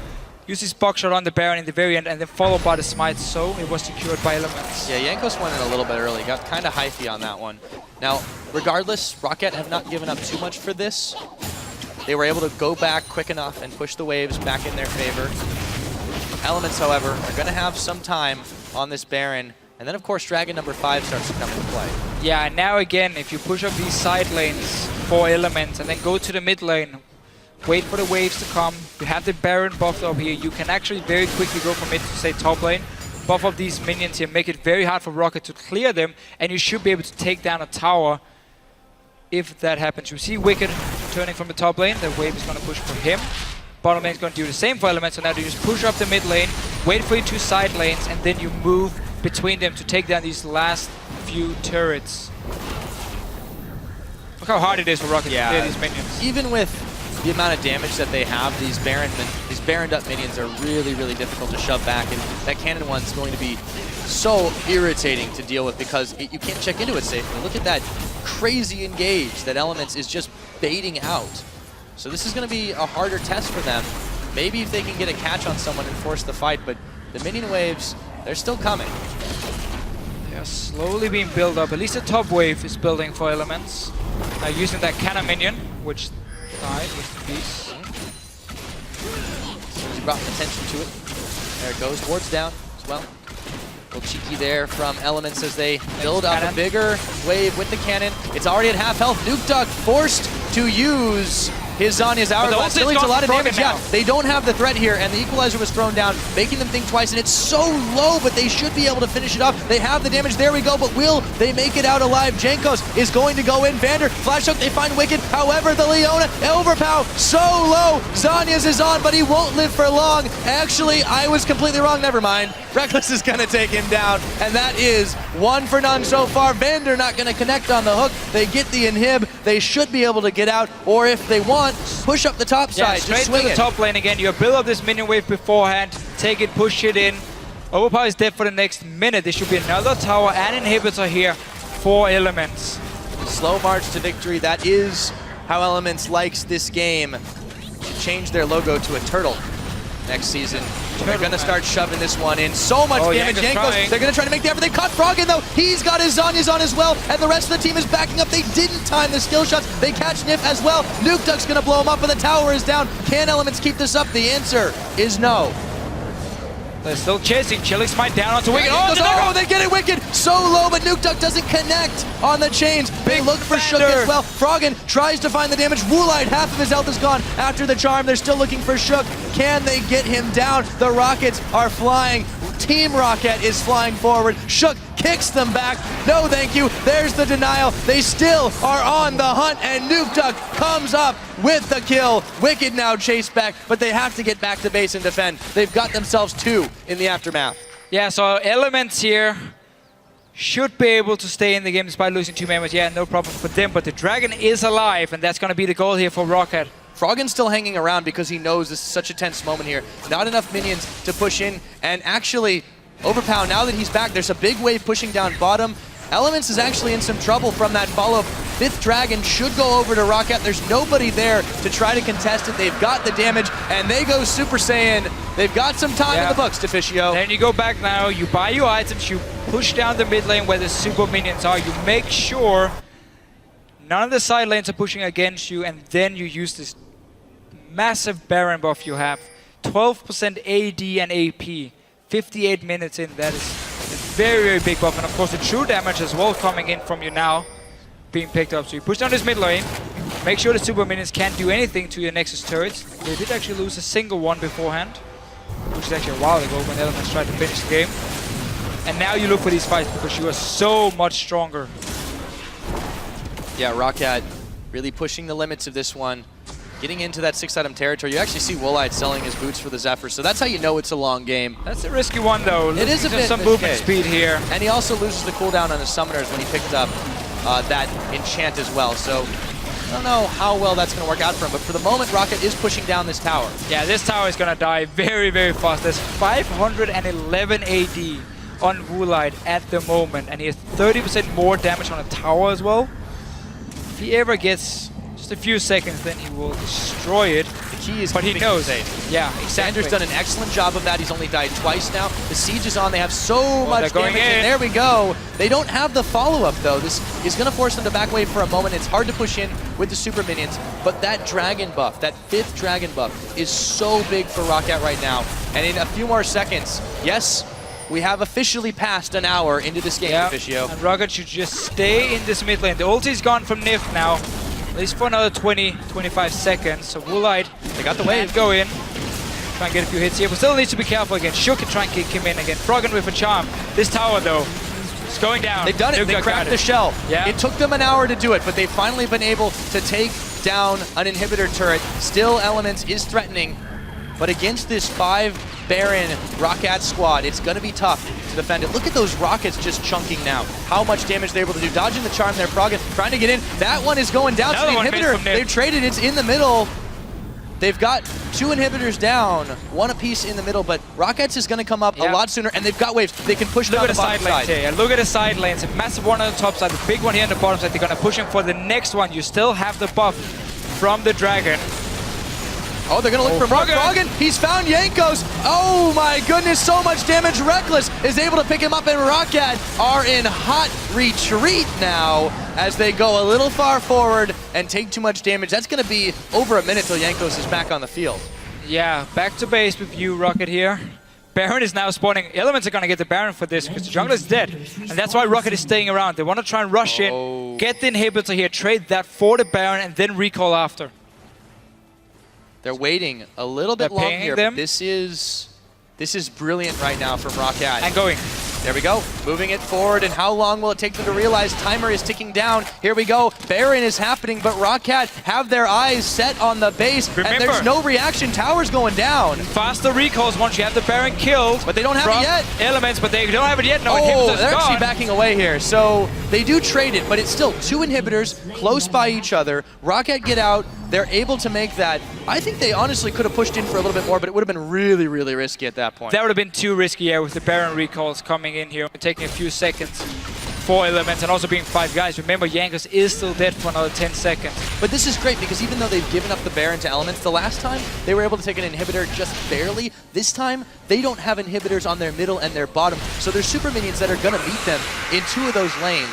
use his box shot on the Baron in the very end and then followed by the smite, so it was secured by Elements. Yeah, Jankos went in a little bit early, got kind of hyphy on that one. Now, regardless, Rocket have not given up too much for this. They were able to go back quick enough and push the waves back in their favor. Elements, however, are going to have some time on this Baron. And then, of course, Dragon number 5 starts to come into play. Yeah, and now again, if you push up these side lanes for Elements and then go to the mid lane, wait for the waves to come, you have the Baron buffed up here, you can actually very quickly go from mid to, say, top lane, buff up these minions here, make it very hard for Rocket to clear them, and you should be able to take down a tower if that happens. You see Wicked turning from the top lane, the wave is going to push for him. Bottom lane is going to do the same for Elements, so now you just push up the mid lane, wait for your 2 side lanes, and then you move between them to take down these last few turrets. Look how hard it is for Rocket to clear these minions. Even with the amount of damage that they have, these Baroned up minions are really, really difficult to shove back, and that cannon one's going to be so irritating to deal with because you can't check into it safely. Look at that crazy engage that Elements is just baiting out. So this is going to be a harder test for them. Maybe if they can get a catch on someone and force the fight, but the minion waves, they're still coming. They are slowly being built up. At least the top wave is building for Elements. Now using that cannon minion, which died with the piece. He brought attention to it. There it goes. Ward's down as well. A little cheeky there from Elements as they build up a bigger wave with the cannon. It's already at half health. Nukeduck forced to use his Zhonya's Hourglass. Still needs a lot of damage. Yeah, they don't have the threat here, and the Equalizer was thrown down, making them think twice, and it's so low, but they should be able to finish it off. They have the damage. There we go, but will they make it out alive? Jankos is going to go in. Vander, flash hook, they find Wicked. However, the Leona, overpower, so low. Zhonya's is on, but he won't live for long. Actually, I was completely wrong. Never mind. Reckless is going to take him down, and that is 1 for none so far. Vander not going to connect on the hook. They get the inhib. They should be able to get out, or if they want, push up the top side. Straight just swing to the it. top lane again. You build up this minion wave beforehand, take it, push it in. Overpower is dead for the next minute. There should be another tower and inhibitor here for Elements. Slow march to victory. That is how Elements likes this game. To change their logo to a turtle next season. They're going to start shoving this one in. So much damage. Jankos, they're going to try to make the effort. They caught Froggen, though. He's got his Zhonya's on as well, and the rest of the team is backing up. They didn't time the skill shots. They catch Nif as well. Nukeduck's going to blow him up, and the tower is down. Can Elements keep this up? The answer is no. They're still chasing. Chilling Smite down onto Wicked. Oh, they get it, Wicked. So low, but Nukeduck doesn't connect on the chains. They look for Shook as well. Froggen tries to find the damage. Woolite, half of his health is gone after the charm. They're still looking for Shook. Can they get him down? The rockets are flying. Team Rocket is flying forward. Shook kicks them back. No, thank you. There's the denial. They still are on the hunt, and Nuke Duck comes up with the kill. Wicked now chased back, but they have to get back to base and defend. They've got themselves 2 in the aftermath. Yeah, so Elements here should be able to stay in the game despite losing 2 members. Yeah, no problem for them, but the Dragon is alive, and that's going to be the goal here for Rocket. Froggen's still hanging around because he knows this is such a tense moment here. Not enough minions to push in, and actually, Overpow, now that he's back, there's a big wave pushing down bottom. Elements is actually in some trouble from that follow-up. 5th Dragon should go over to Rocket. There's nobody there to try to contest it. They've got the damage, and they go Super Saiyan. They've got some time in the books, Deficio. Then you go back now, you buy your items, you push down the mid lane where the super minions are, you make sure none of the side lanes are pushing against you, and then you use this massive Baron buff you have. 12% AD and AP, 58 minutes in, that is a very, very big buff. And of course the true damage as well coming in from you now, being picked up. So you push down this mid lane, make sure the super minions can't do anything to your Nexus turrets. They did actually lose a single one beforehand, which is actually a while ago when Elements tried to finish the game. And now you look for these fights because you are so much stronger. Yeah, Rocket really pushing the limits of this one. Getting into that 6-item territory. You actually see Woolite selling his boots for the Zephyr, so that's how you know it's a long game. That's a risky one though. It is a bit some movement speed here. And he also loses the cooldown on his summoners when he picked up that enchant as well. So I don't know how well that's going to work out for him, but for the moment, Rocket is pushing down this tower. Yeah, this tower is going to die very, very fast. There's 511 AD on Woolite at the moment, and he has 30% more damage on a tower as well. If he ever gets just a few seconds, then he will destroy it. The key is but he knows. Yeah, exactly. Xander's done an excellent job of that. He's only died twice now. The siege is on. They have so much damage, and there we go. They don't have the follow-up, though. This is going to force them to back away for a moment. It's hard to push in with the super minions, but that dragon buff, that 5th dragon buff, is so big for Rocket right now. And in a few more seconds, yes, we have officially passed an hour into this game, Deficio. And Rocket should just stay in this mid lane. The ulti's gone from Nif now, at least for another 20-25 seconds. So Woolite, they got the wave. Go in, try and get a few hits here, but still needs to be careful again. Shook can try and kick him in again. Froggen with a charm. This tower though, it's going down. They've done it. They cracked the shell. Yeah. It took them an hour to do it, but they've finally been able to take down an inhibitor turret. Still, Elements is threatening, but against this 5 Baron Rocket squad, it's going to be tough to defend it. Look at those rockets just chunking now. How much damage they're able to do. Dodging the charm there, Froggen trying to get in. That one is going down. So the inhibitor, they've traded. It's in the middle. They've got 2 inhibitors down, 1 apiece in the middle, but Rockets is going to come up a lot sooner, and they've got waves. They can push down the bottom side. Here. Look at the side lanes. A massive one on the top side, a big one here on the bottom side. They're going to push him for the next one. You still have the buff from the dragon. Oh, they're going to look for Froggen. He's found Jankos. Oh my goodness, so much damage. Reckless is able to pick him up, and Rocket are in hot retreat now as they go a little far forward and take too much damage. That's going to be over a minute till Jankos is back on the field. Yeah, back to base with you, Rocket here. Baron is now spawning. Elements are going to get the Baron for this because the jungler is dead. And that's why Rocket is staying around. They want to try and rush in, get the inhibitor here, trade that for the Baron, and then recall after. They're waiting a little bit long here. But this is brilliant right now from Rocket. And going. There we go. Moving it forward, and how long will it take them to realize timer is ticking down? Here we go. Baron is happening, but Rocket have their eyes set on the base, and there's no reaction. Tower's going down. Faster recalls once you have the Baron killed. But they don't have it yet. Elements, but they don't have it yet. No, they're actually backing away here. So they do trade it, but it's still 2 inhibitors close by each other. Rocket get out. They're able to make that. I think they honestly could have pushed in for a little bit more, but it would have been really, really risky at that point. That would have been too risky, yeah, with the Baron recalls coming in here, taking a few seconds for Elements, and also being 5 guys. Remember, Jankos is still dead for another 10 seconds. But this is great because even though they've given up the Baron to Elements, the last time they were able to take an inhibitor just barely. This time, they don't have inhibitors on their middle and their bottom, so there's super minions that are going to meet them in 2 of those lanes.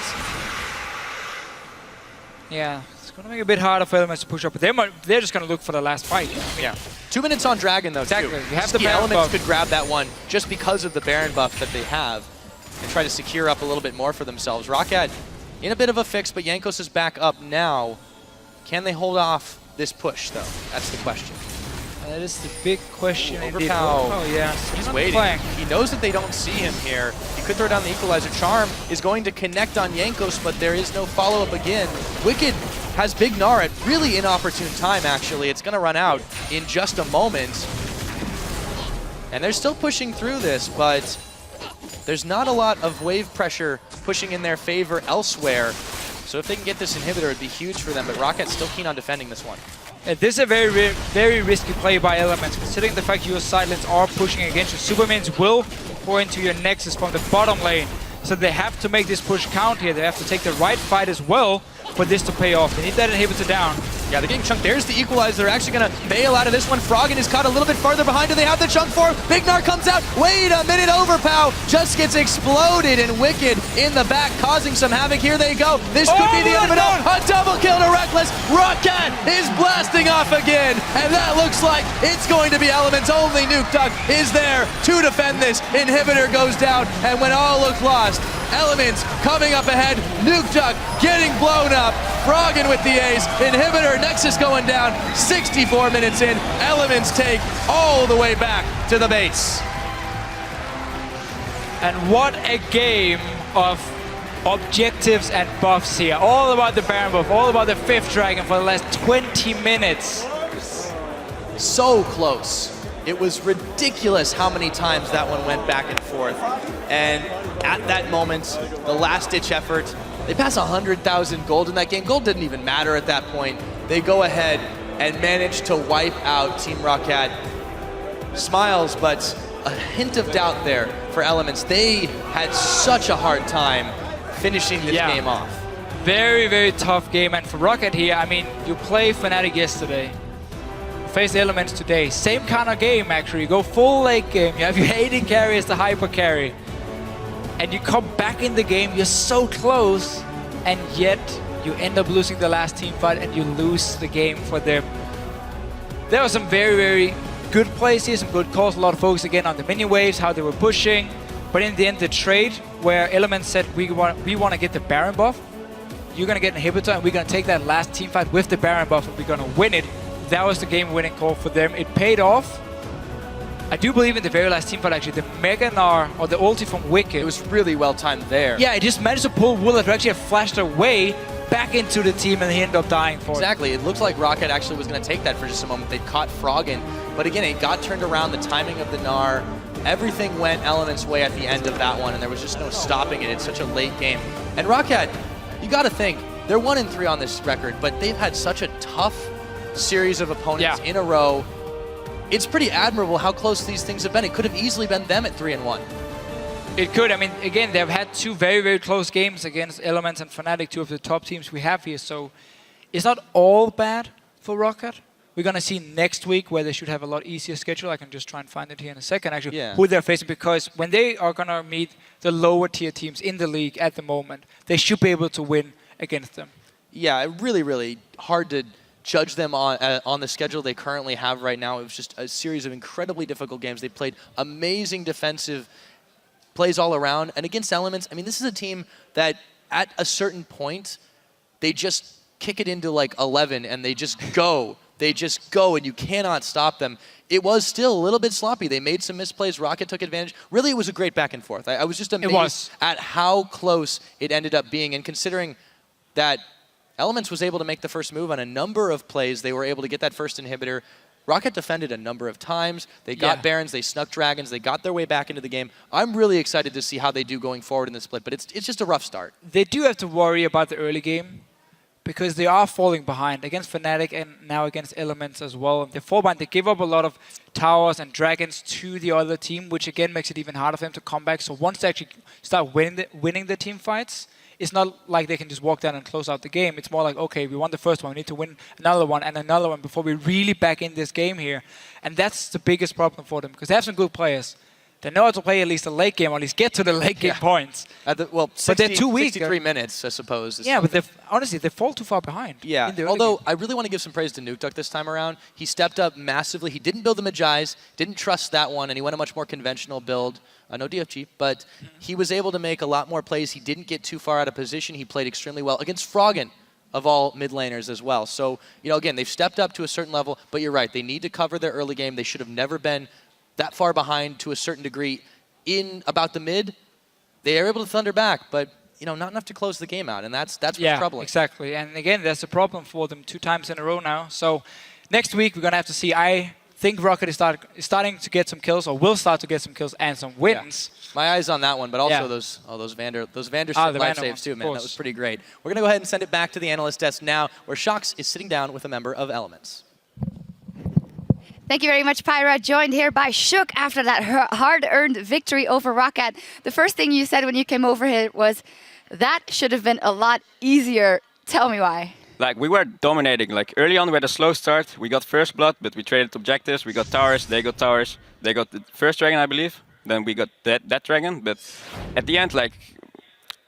Yeah. It's going to make it a bit harder for Elements to push up, but they're just going to look for the last fight. Yeah. 2 minutes on Dragon, though, exactly. too. You have the Baron Elements buff. could grab that one just because of the Baron buff that they have and try to secure up a little bit more for themselves. Rocket in a bit of a fix, but Jankos is back up now. Can they hold off this push, though? That's the question. That is the big question. Overpow. Oh, yeah. He's waiting. He knows that they don't see him here. He Could throw down the equalizer. Charm is going to connect on Jankos, but there is no follow-up again. Wicked has Big Gnar at really inopportune time, actually. It's going to run out in just a moment. And they're still pushing through this, but there's not a lot of wave pressure pushing in their favor elsewhere. So if they can get this inhibitor, it'd be huge for them, but Rocket's still keen on defending this one. This is a very risky play by Elements, considering the fact your sidelines are pushing against you. Supermans will pour into your Nexus from the bottom lane, so they have to make this push count here. They have to take the right fight as well for this to pay off. They need that inhibitor down. Yeah, they're getting chunked. There's the equalizer. They're actually going to bail out of this one. Froggen is caught a little bit farther behind. Do they have the chunk for? Big Gnar comes out. Wait a minute. Overpow just gets exploded, and Wicked in the back causing some havoc. Here they go. This could be the end of it all. A double kill to Reckless. Rocket is blasting off again, and that looks like it's going to be Elements. Only Nuke Duck is there to defend this. Inhibitor goes down, and when all look lost, Elements coming up ahead. Nuke Duck getting blown up. Froggen with the ace. Inhibitor Nexus going down. 64 minutes in. Elements take all the way back to the base. And what a game of objectives and buffs here. All about the Baron buff, all about the 5th Dragon for the last 20 minutes. So close. It was ridiculous how many times that one went back and forth. And at that moment, the last-ditch effort, they pass 100,000 gold in that game. Gold didn't even matter at that point. They go ahead and manage to wipe out Team Rocket. Smiles, but a hint of doubt there for Elements. They had such a hard time finishing this game off. Very tough game. And for Rocket here, I mean, you play Fnatic yesterday, face Elements today. Same kind of game, actually. You go full late game. You have your AD carry as the hyper carry. And you come back in the game, you're so close, and yet you end up losing the last team fight and you lose the game for them. There were some very good plays here, some good calls, a lot of focus again on the minion waves, how they were pushing. But in the end, the trade where Elements said, we want to get the Baron buff, you're going to get an inhibitor, and we're going to take that last team fight with the Baron buff, and we're going to win it. That was the game-winning call for them. It paid off. I do believe in the very last team fight, actually, the Mega Gnar, or the ulti from Wicked. It was really well timed there. Yeah, it just managed to pull Wooler to actually have flashed away back into the team, and he ended up dying for it. Exactly. It looked like Rocket actually was going to take that for just a moment. They caught Froggen, but again, it got turned around. The timing of the Gnar, everything went Elements' way at the end of that one, and there was just no stopping it. It's such a late game. And Rocket, you got to think, they're 1-3 on this record, but they've had such a tough series of opponents in a row. It's pretty admirable how close these things have been. It could have easily been them at 3-1. It could. I mean, again, they've had 2 very close games against Elements and Fnatic, 2 of the top teams we have here. So it's not all bad for Rocket. We're going to see next week where they should have a lot easier schedule. I can just try and find it here in a second, actually, who they're facing. Because when they are going to meet the lower tier teams in the league at the moment, they should be able to win against them. Yeah, really hard to judge them on the schedule they currently have right now. It was just a series of incredibly difficult games. They played amazing defensive plays all around. And against Elements, I mean, this is a team that at a certain point, they just kick it into like 11 and they just go. They just go and you cannot stop them. It was still a little bit sloppy. They made some misplays. Rocket took advantage. Really, it was a great back and forth. I was just amazed at how close it ended up being. And considering that Elements was able to make the first move on a number of plays. They were able to get that first inhibitor. Rocket defended a number of times. They got Barons, they snuck Dragons, they got their way back into the game. I'm really excited to see how they do going forward in the split, but it's just a rough start. They do have to worry about the early game because they are falling behind against Fnatic and now against Elements as well. They fall behind. They give up a lot of towers and dragons to the other team, which again makes it even harder for them to come back. So once they actually start winning the team fights, it's not like they can just walk down and close out the game. It's more like, okay, we won the first one. We need to win another one and another one before we really back in this game here. And that's the biggest problem for them because they have some good players. They know how to play at least a late game, or at least get to the late game points. Well, 60, but they're too weak. 63 minutes, I suppose. Yeah, but honestly, they fall too far behind. Yeah, although I really want to give some praise to Nuke Duck this time around. He stepped up massively. He didn't build the Magi's, didn't trust that one, and he went a much more conventional build. No DFG, but he was able to make a lot more plays. He didn't get too far out of position. He played extremely well against Froggen, of all mid laners as well. So, again, they've stepped up to a certain level, but you're right. They need to cover their early game. They should have never been that far behind to a certain degree. In about the mid, they are able to thunder back, but not enough to close the game out, and that's what's troubling. Exactly. And again, that's a problem for them 2 times in a row now. So next week we're gonna have to see. I think Rocket is starting to get some kills, or will start to get some kills and some wins. My eyes on that one, but also those Vandersloot life saves too, man. That was pretty great. We're gonna go ahead and send it back to the analyst desk now, where Shox is sitting down with a member of Elements. Thank you very much, Pyra. Joined here by Shook after that hard-earned victory over Rocket. The first thing you said when you came over here was, that should have been a lot easier. Tell me why. Like, we were dominating. Like, early on we had a slow start. We got first blood, but we traded objectives. We got towers, they got towers. They got the first dragon, I believe. Then we got that dragon. But at the end, like,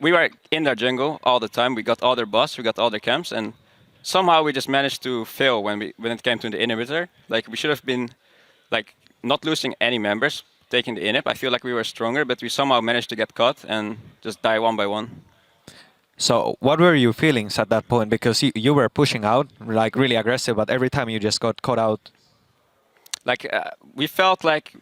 we were in their jungle all the time. We got all their boss, we got all their camps, and somehow we just managed to fail when it came to the inhibitor. Like, we should have been like not losing any members, taking the inhib. I feel like we were stronger, but we somehow managed to get caught and just die one by one. So what were your feelings at that point? Because you were pushing out, like really aggressive, but every time you just got caught out. Like, we felt like,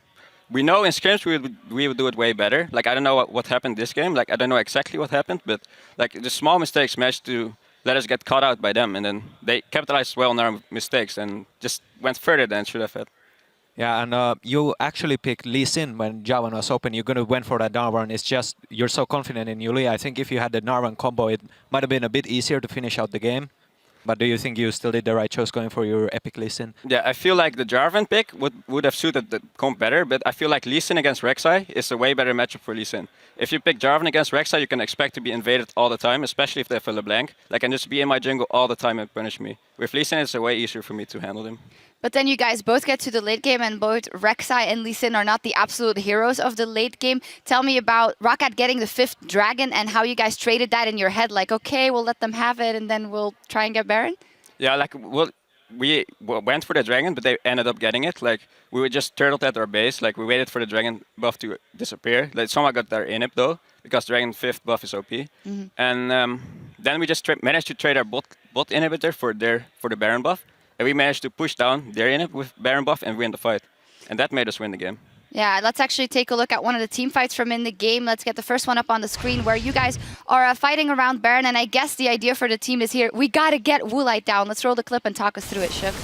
we know in scrims we would do it way better. Like, I don't know what happened this game. Like, I don't know exactly what happened, but like the small mistakes managed to let us get caught out by them, and then they capitalized well on our mistakes and just went further than should have had. Yeah, and you actually picked Lee Sin when Javan was open. You went for that Narvan. It's just, you're so confident in Lee. I think if you had the Narvan combo, it might have been a bit easier to finish out the game. But do you think you still did the right choice going for your epic Lee Sin? Yeah, I feel like the Jarvan pick would have suited the comp better, but I feel like Lee Sin against Rek'Sai is a way better matchup for Lee Sin. If you pick Jarvan against Rek'Sai, you can expect to be invaded all the time, especially if they have a LeBlanc. Like, and just be in my jungle all the time and punish me. With Lee Sin, it's a way easier for me to handle him. But then you guys both get to the late game, and both Rek'Sai and Lee Sin are not the absolute heroes of the late game. Tell me about Rocket getting the 5th dragon and how you guys traded that in your head. Like, okay, we'll let them have it, and then we'll try and get Baron? Yeah, like, we went for the dragon, but they ended up getting it. Like, we were just turtled at our base. Like, we waited for the dragon buff to disappear. Like, somehow got their inhib though, because dragon 5th buff is OP. And then we just managed to trade our bot inhibitor for the Baron buff. And we managed to push down their inhib with Baron buff and win the fight. And that made us win the game. Yeah, let's actually take a look at one of the team fights from in the game. Let's get the first one up on the screen where you guys are fighting around Baron. And I guess the idea for the team is here, we got to get Woolite down. Let's roll the clip and talk us through it, Shook.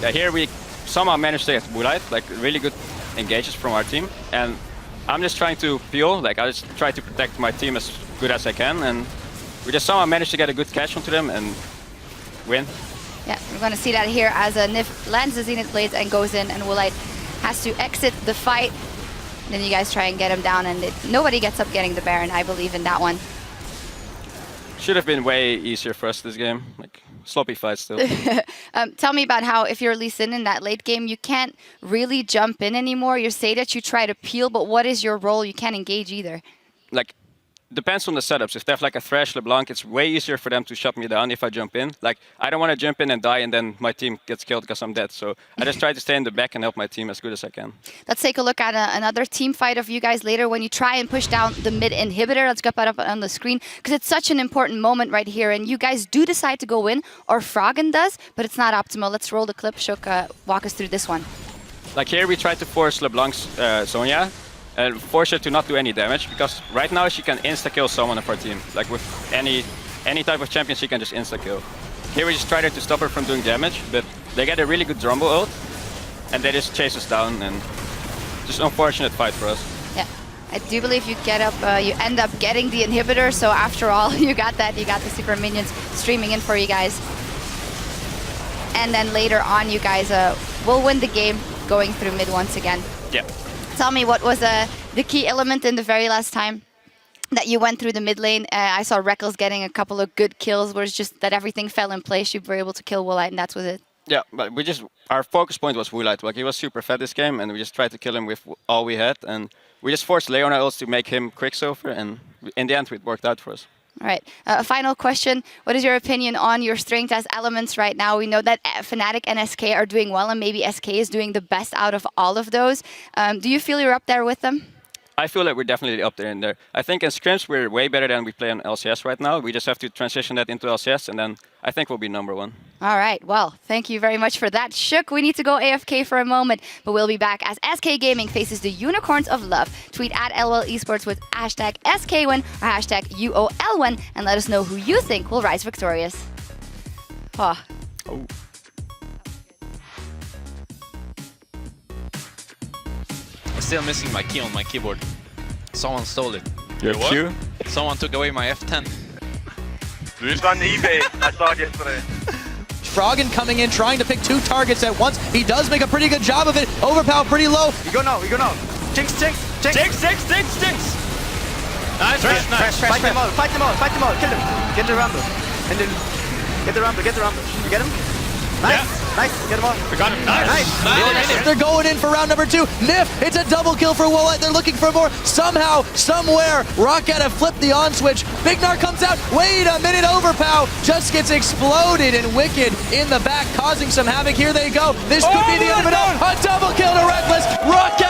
Yeah, here we somehow managed to get Woolite, like really good engages from our team. And I'm just trying to peel, like I just try to protect my team as good as I can. And we just somehow managed to get a good catch onto them and win. Yeah, we're going to see that here as a Nif lands the Zenith Blades and goes in, and Woolite has to exit the fight. Then you guys try and get him down, and nobody gets up getting the Baron. I believe in that one. Should have been way easier for us this game. Like, sloppy fight still. Tell me about how, if you're Lee Sin in that late game, you can't really jump in anymore. You say that you try to peel, but what is your role? You can't engage either. Like, depends on the setups. If they have like a Thresh LeBlanc, it's way easier for them to shut me down if I jump in. Like, I don't want to jump in and die and then my team gets killed because I'm dead. So I just try to stay in the back and help my team as good as I can. Let's take a look at another team fight of you guys later when you try and push down the mid inhibitor. Let's get that up on the screen because it's such an important moment right here. And you guys do decide to go in, or Froggen does, but it's not optimal. Let's roll the clip. Shook, walk us through this one. Like, here we try to force LeBlanc's Zhonya and force her to not do any damage, because right now she can insta-kill someone of our team. Like, with any type of champion, she can just insta-kill. Here we just try to stop her from doing damage, but they get a really good Drumbo ult, and they just chase us down, and just an unfortunate fight for us. Yeah, I do believe you get up, you end up getting the inhibitor, so after all, you got that, you got the super minions streaming in for you guys. And then later on, you guys will win the game going through mid once again. Yeah. Tell me, what was the key element in the very last time that you went through the mid lane? I saw Reckles getting a couple of good kills where it's just that everything fell in place. You were able to kill Woolite, and that was it. Yeah, but our focus point was Woolite. Like, he was super fat this game, and we just tried to kill him with all we had. And we just forced Leona ults to make him Quicksilver, and in the end, it worked out for us. All right, a final question. What is your opinion on your strength as Elements right now? We know that Fnatic and SK are doing well, and maybe SK is doing the best out of all of those. Do you feel you're up there with them? I feel like we're definitely up there in there. I think in scrims we're way better than we play on LCS right now. We just have to transition that into LCS, and then I think we'll be #1. All right, well, thank you very much for that. Shook, we need to go AFK for a moment, but we'll be back as SK Gaming faces the Unicorns of Love. Tweet at LOL Esports with hashtag SKWin or hashtag UOL1 and let us know who you think will rise victorious. Oh. I'm still missing my key on my keyboard. Someone stole it. Your Q? Someone took away my F10. It's on eBay. I saw it yesterday. Froggen coming in, trying to pick 2 targets at once. He does make a pretty good job of it. Overpower pretty low. You go now. Jinx. Jinx! Nice, nice. Fight them all. Kill them. Get the rumble. And then get the rumble. You get him? Nice. Get him all. We got him. Nice. They're going in for round number 2. Nif, it's a double kill for Wallite. They're looking for more. Somehow, somewhere, Rocket have flipped the on switch. Bignar comes out. Wait a minute, Overpow just gets exploded, and Wicked in the back causing some havoc. Here they go. This could be the end of it all. A double kill to Reckless. Rocket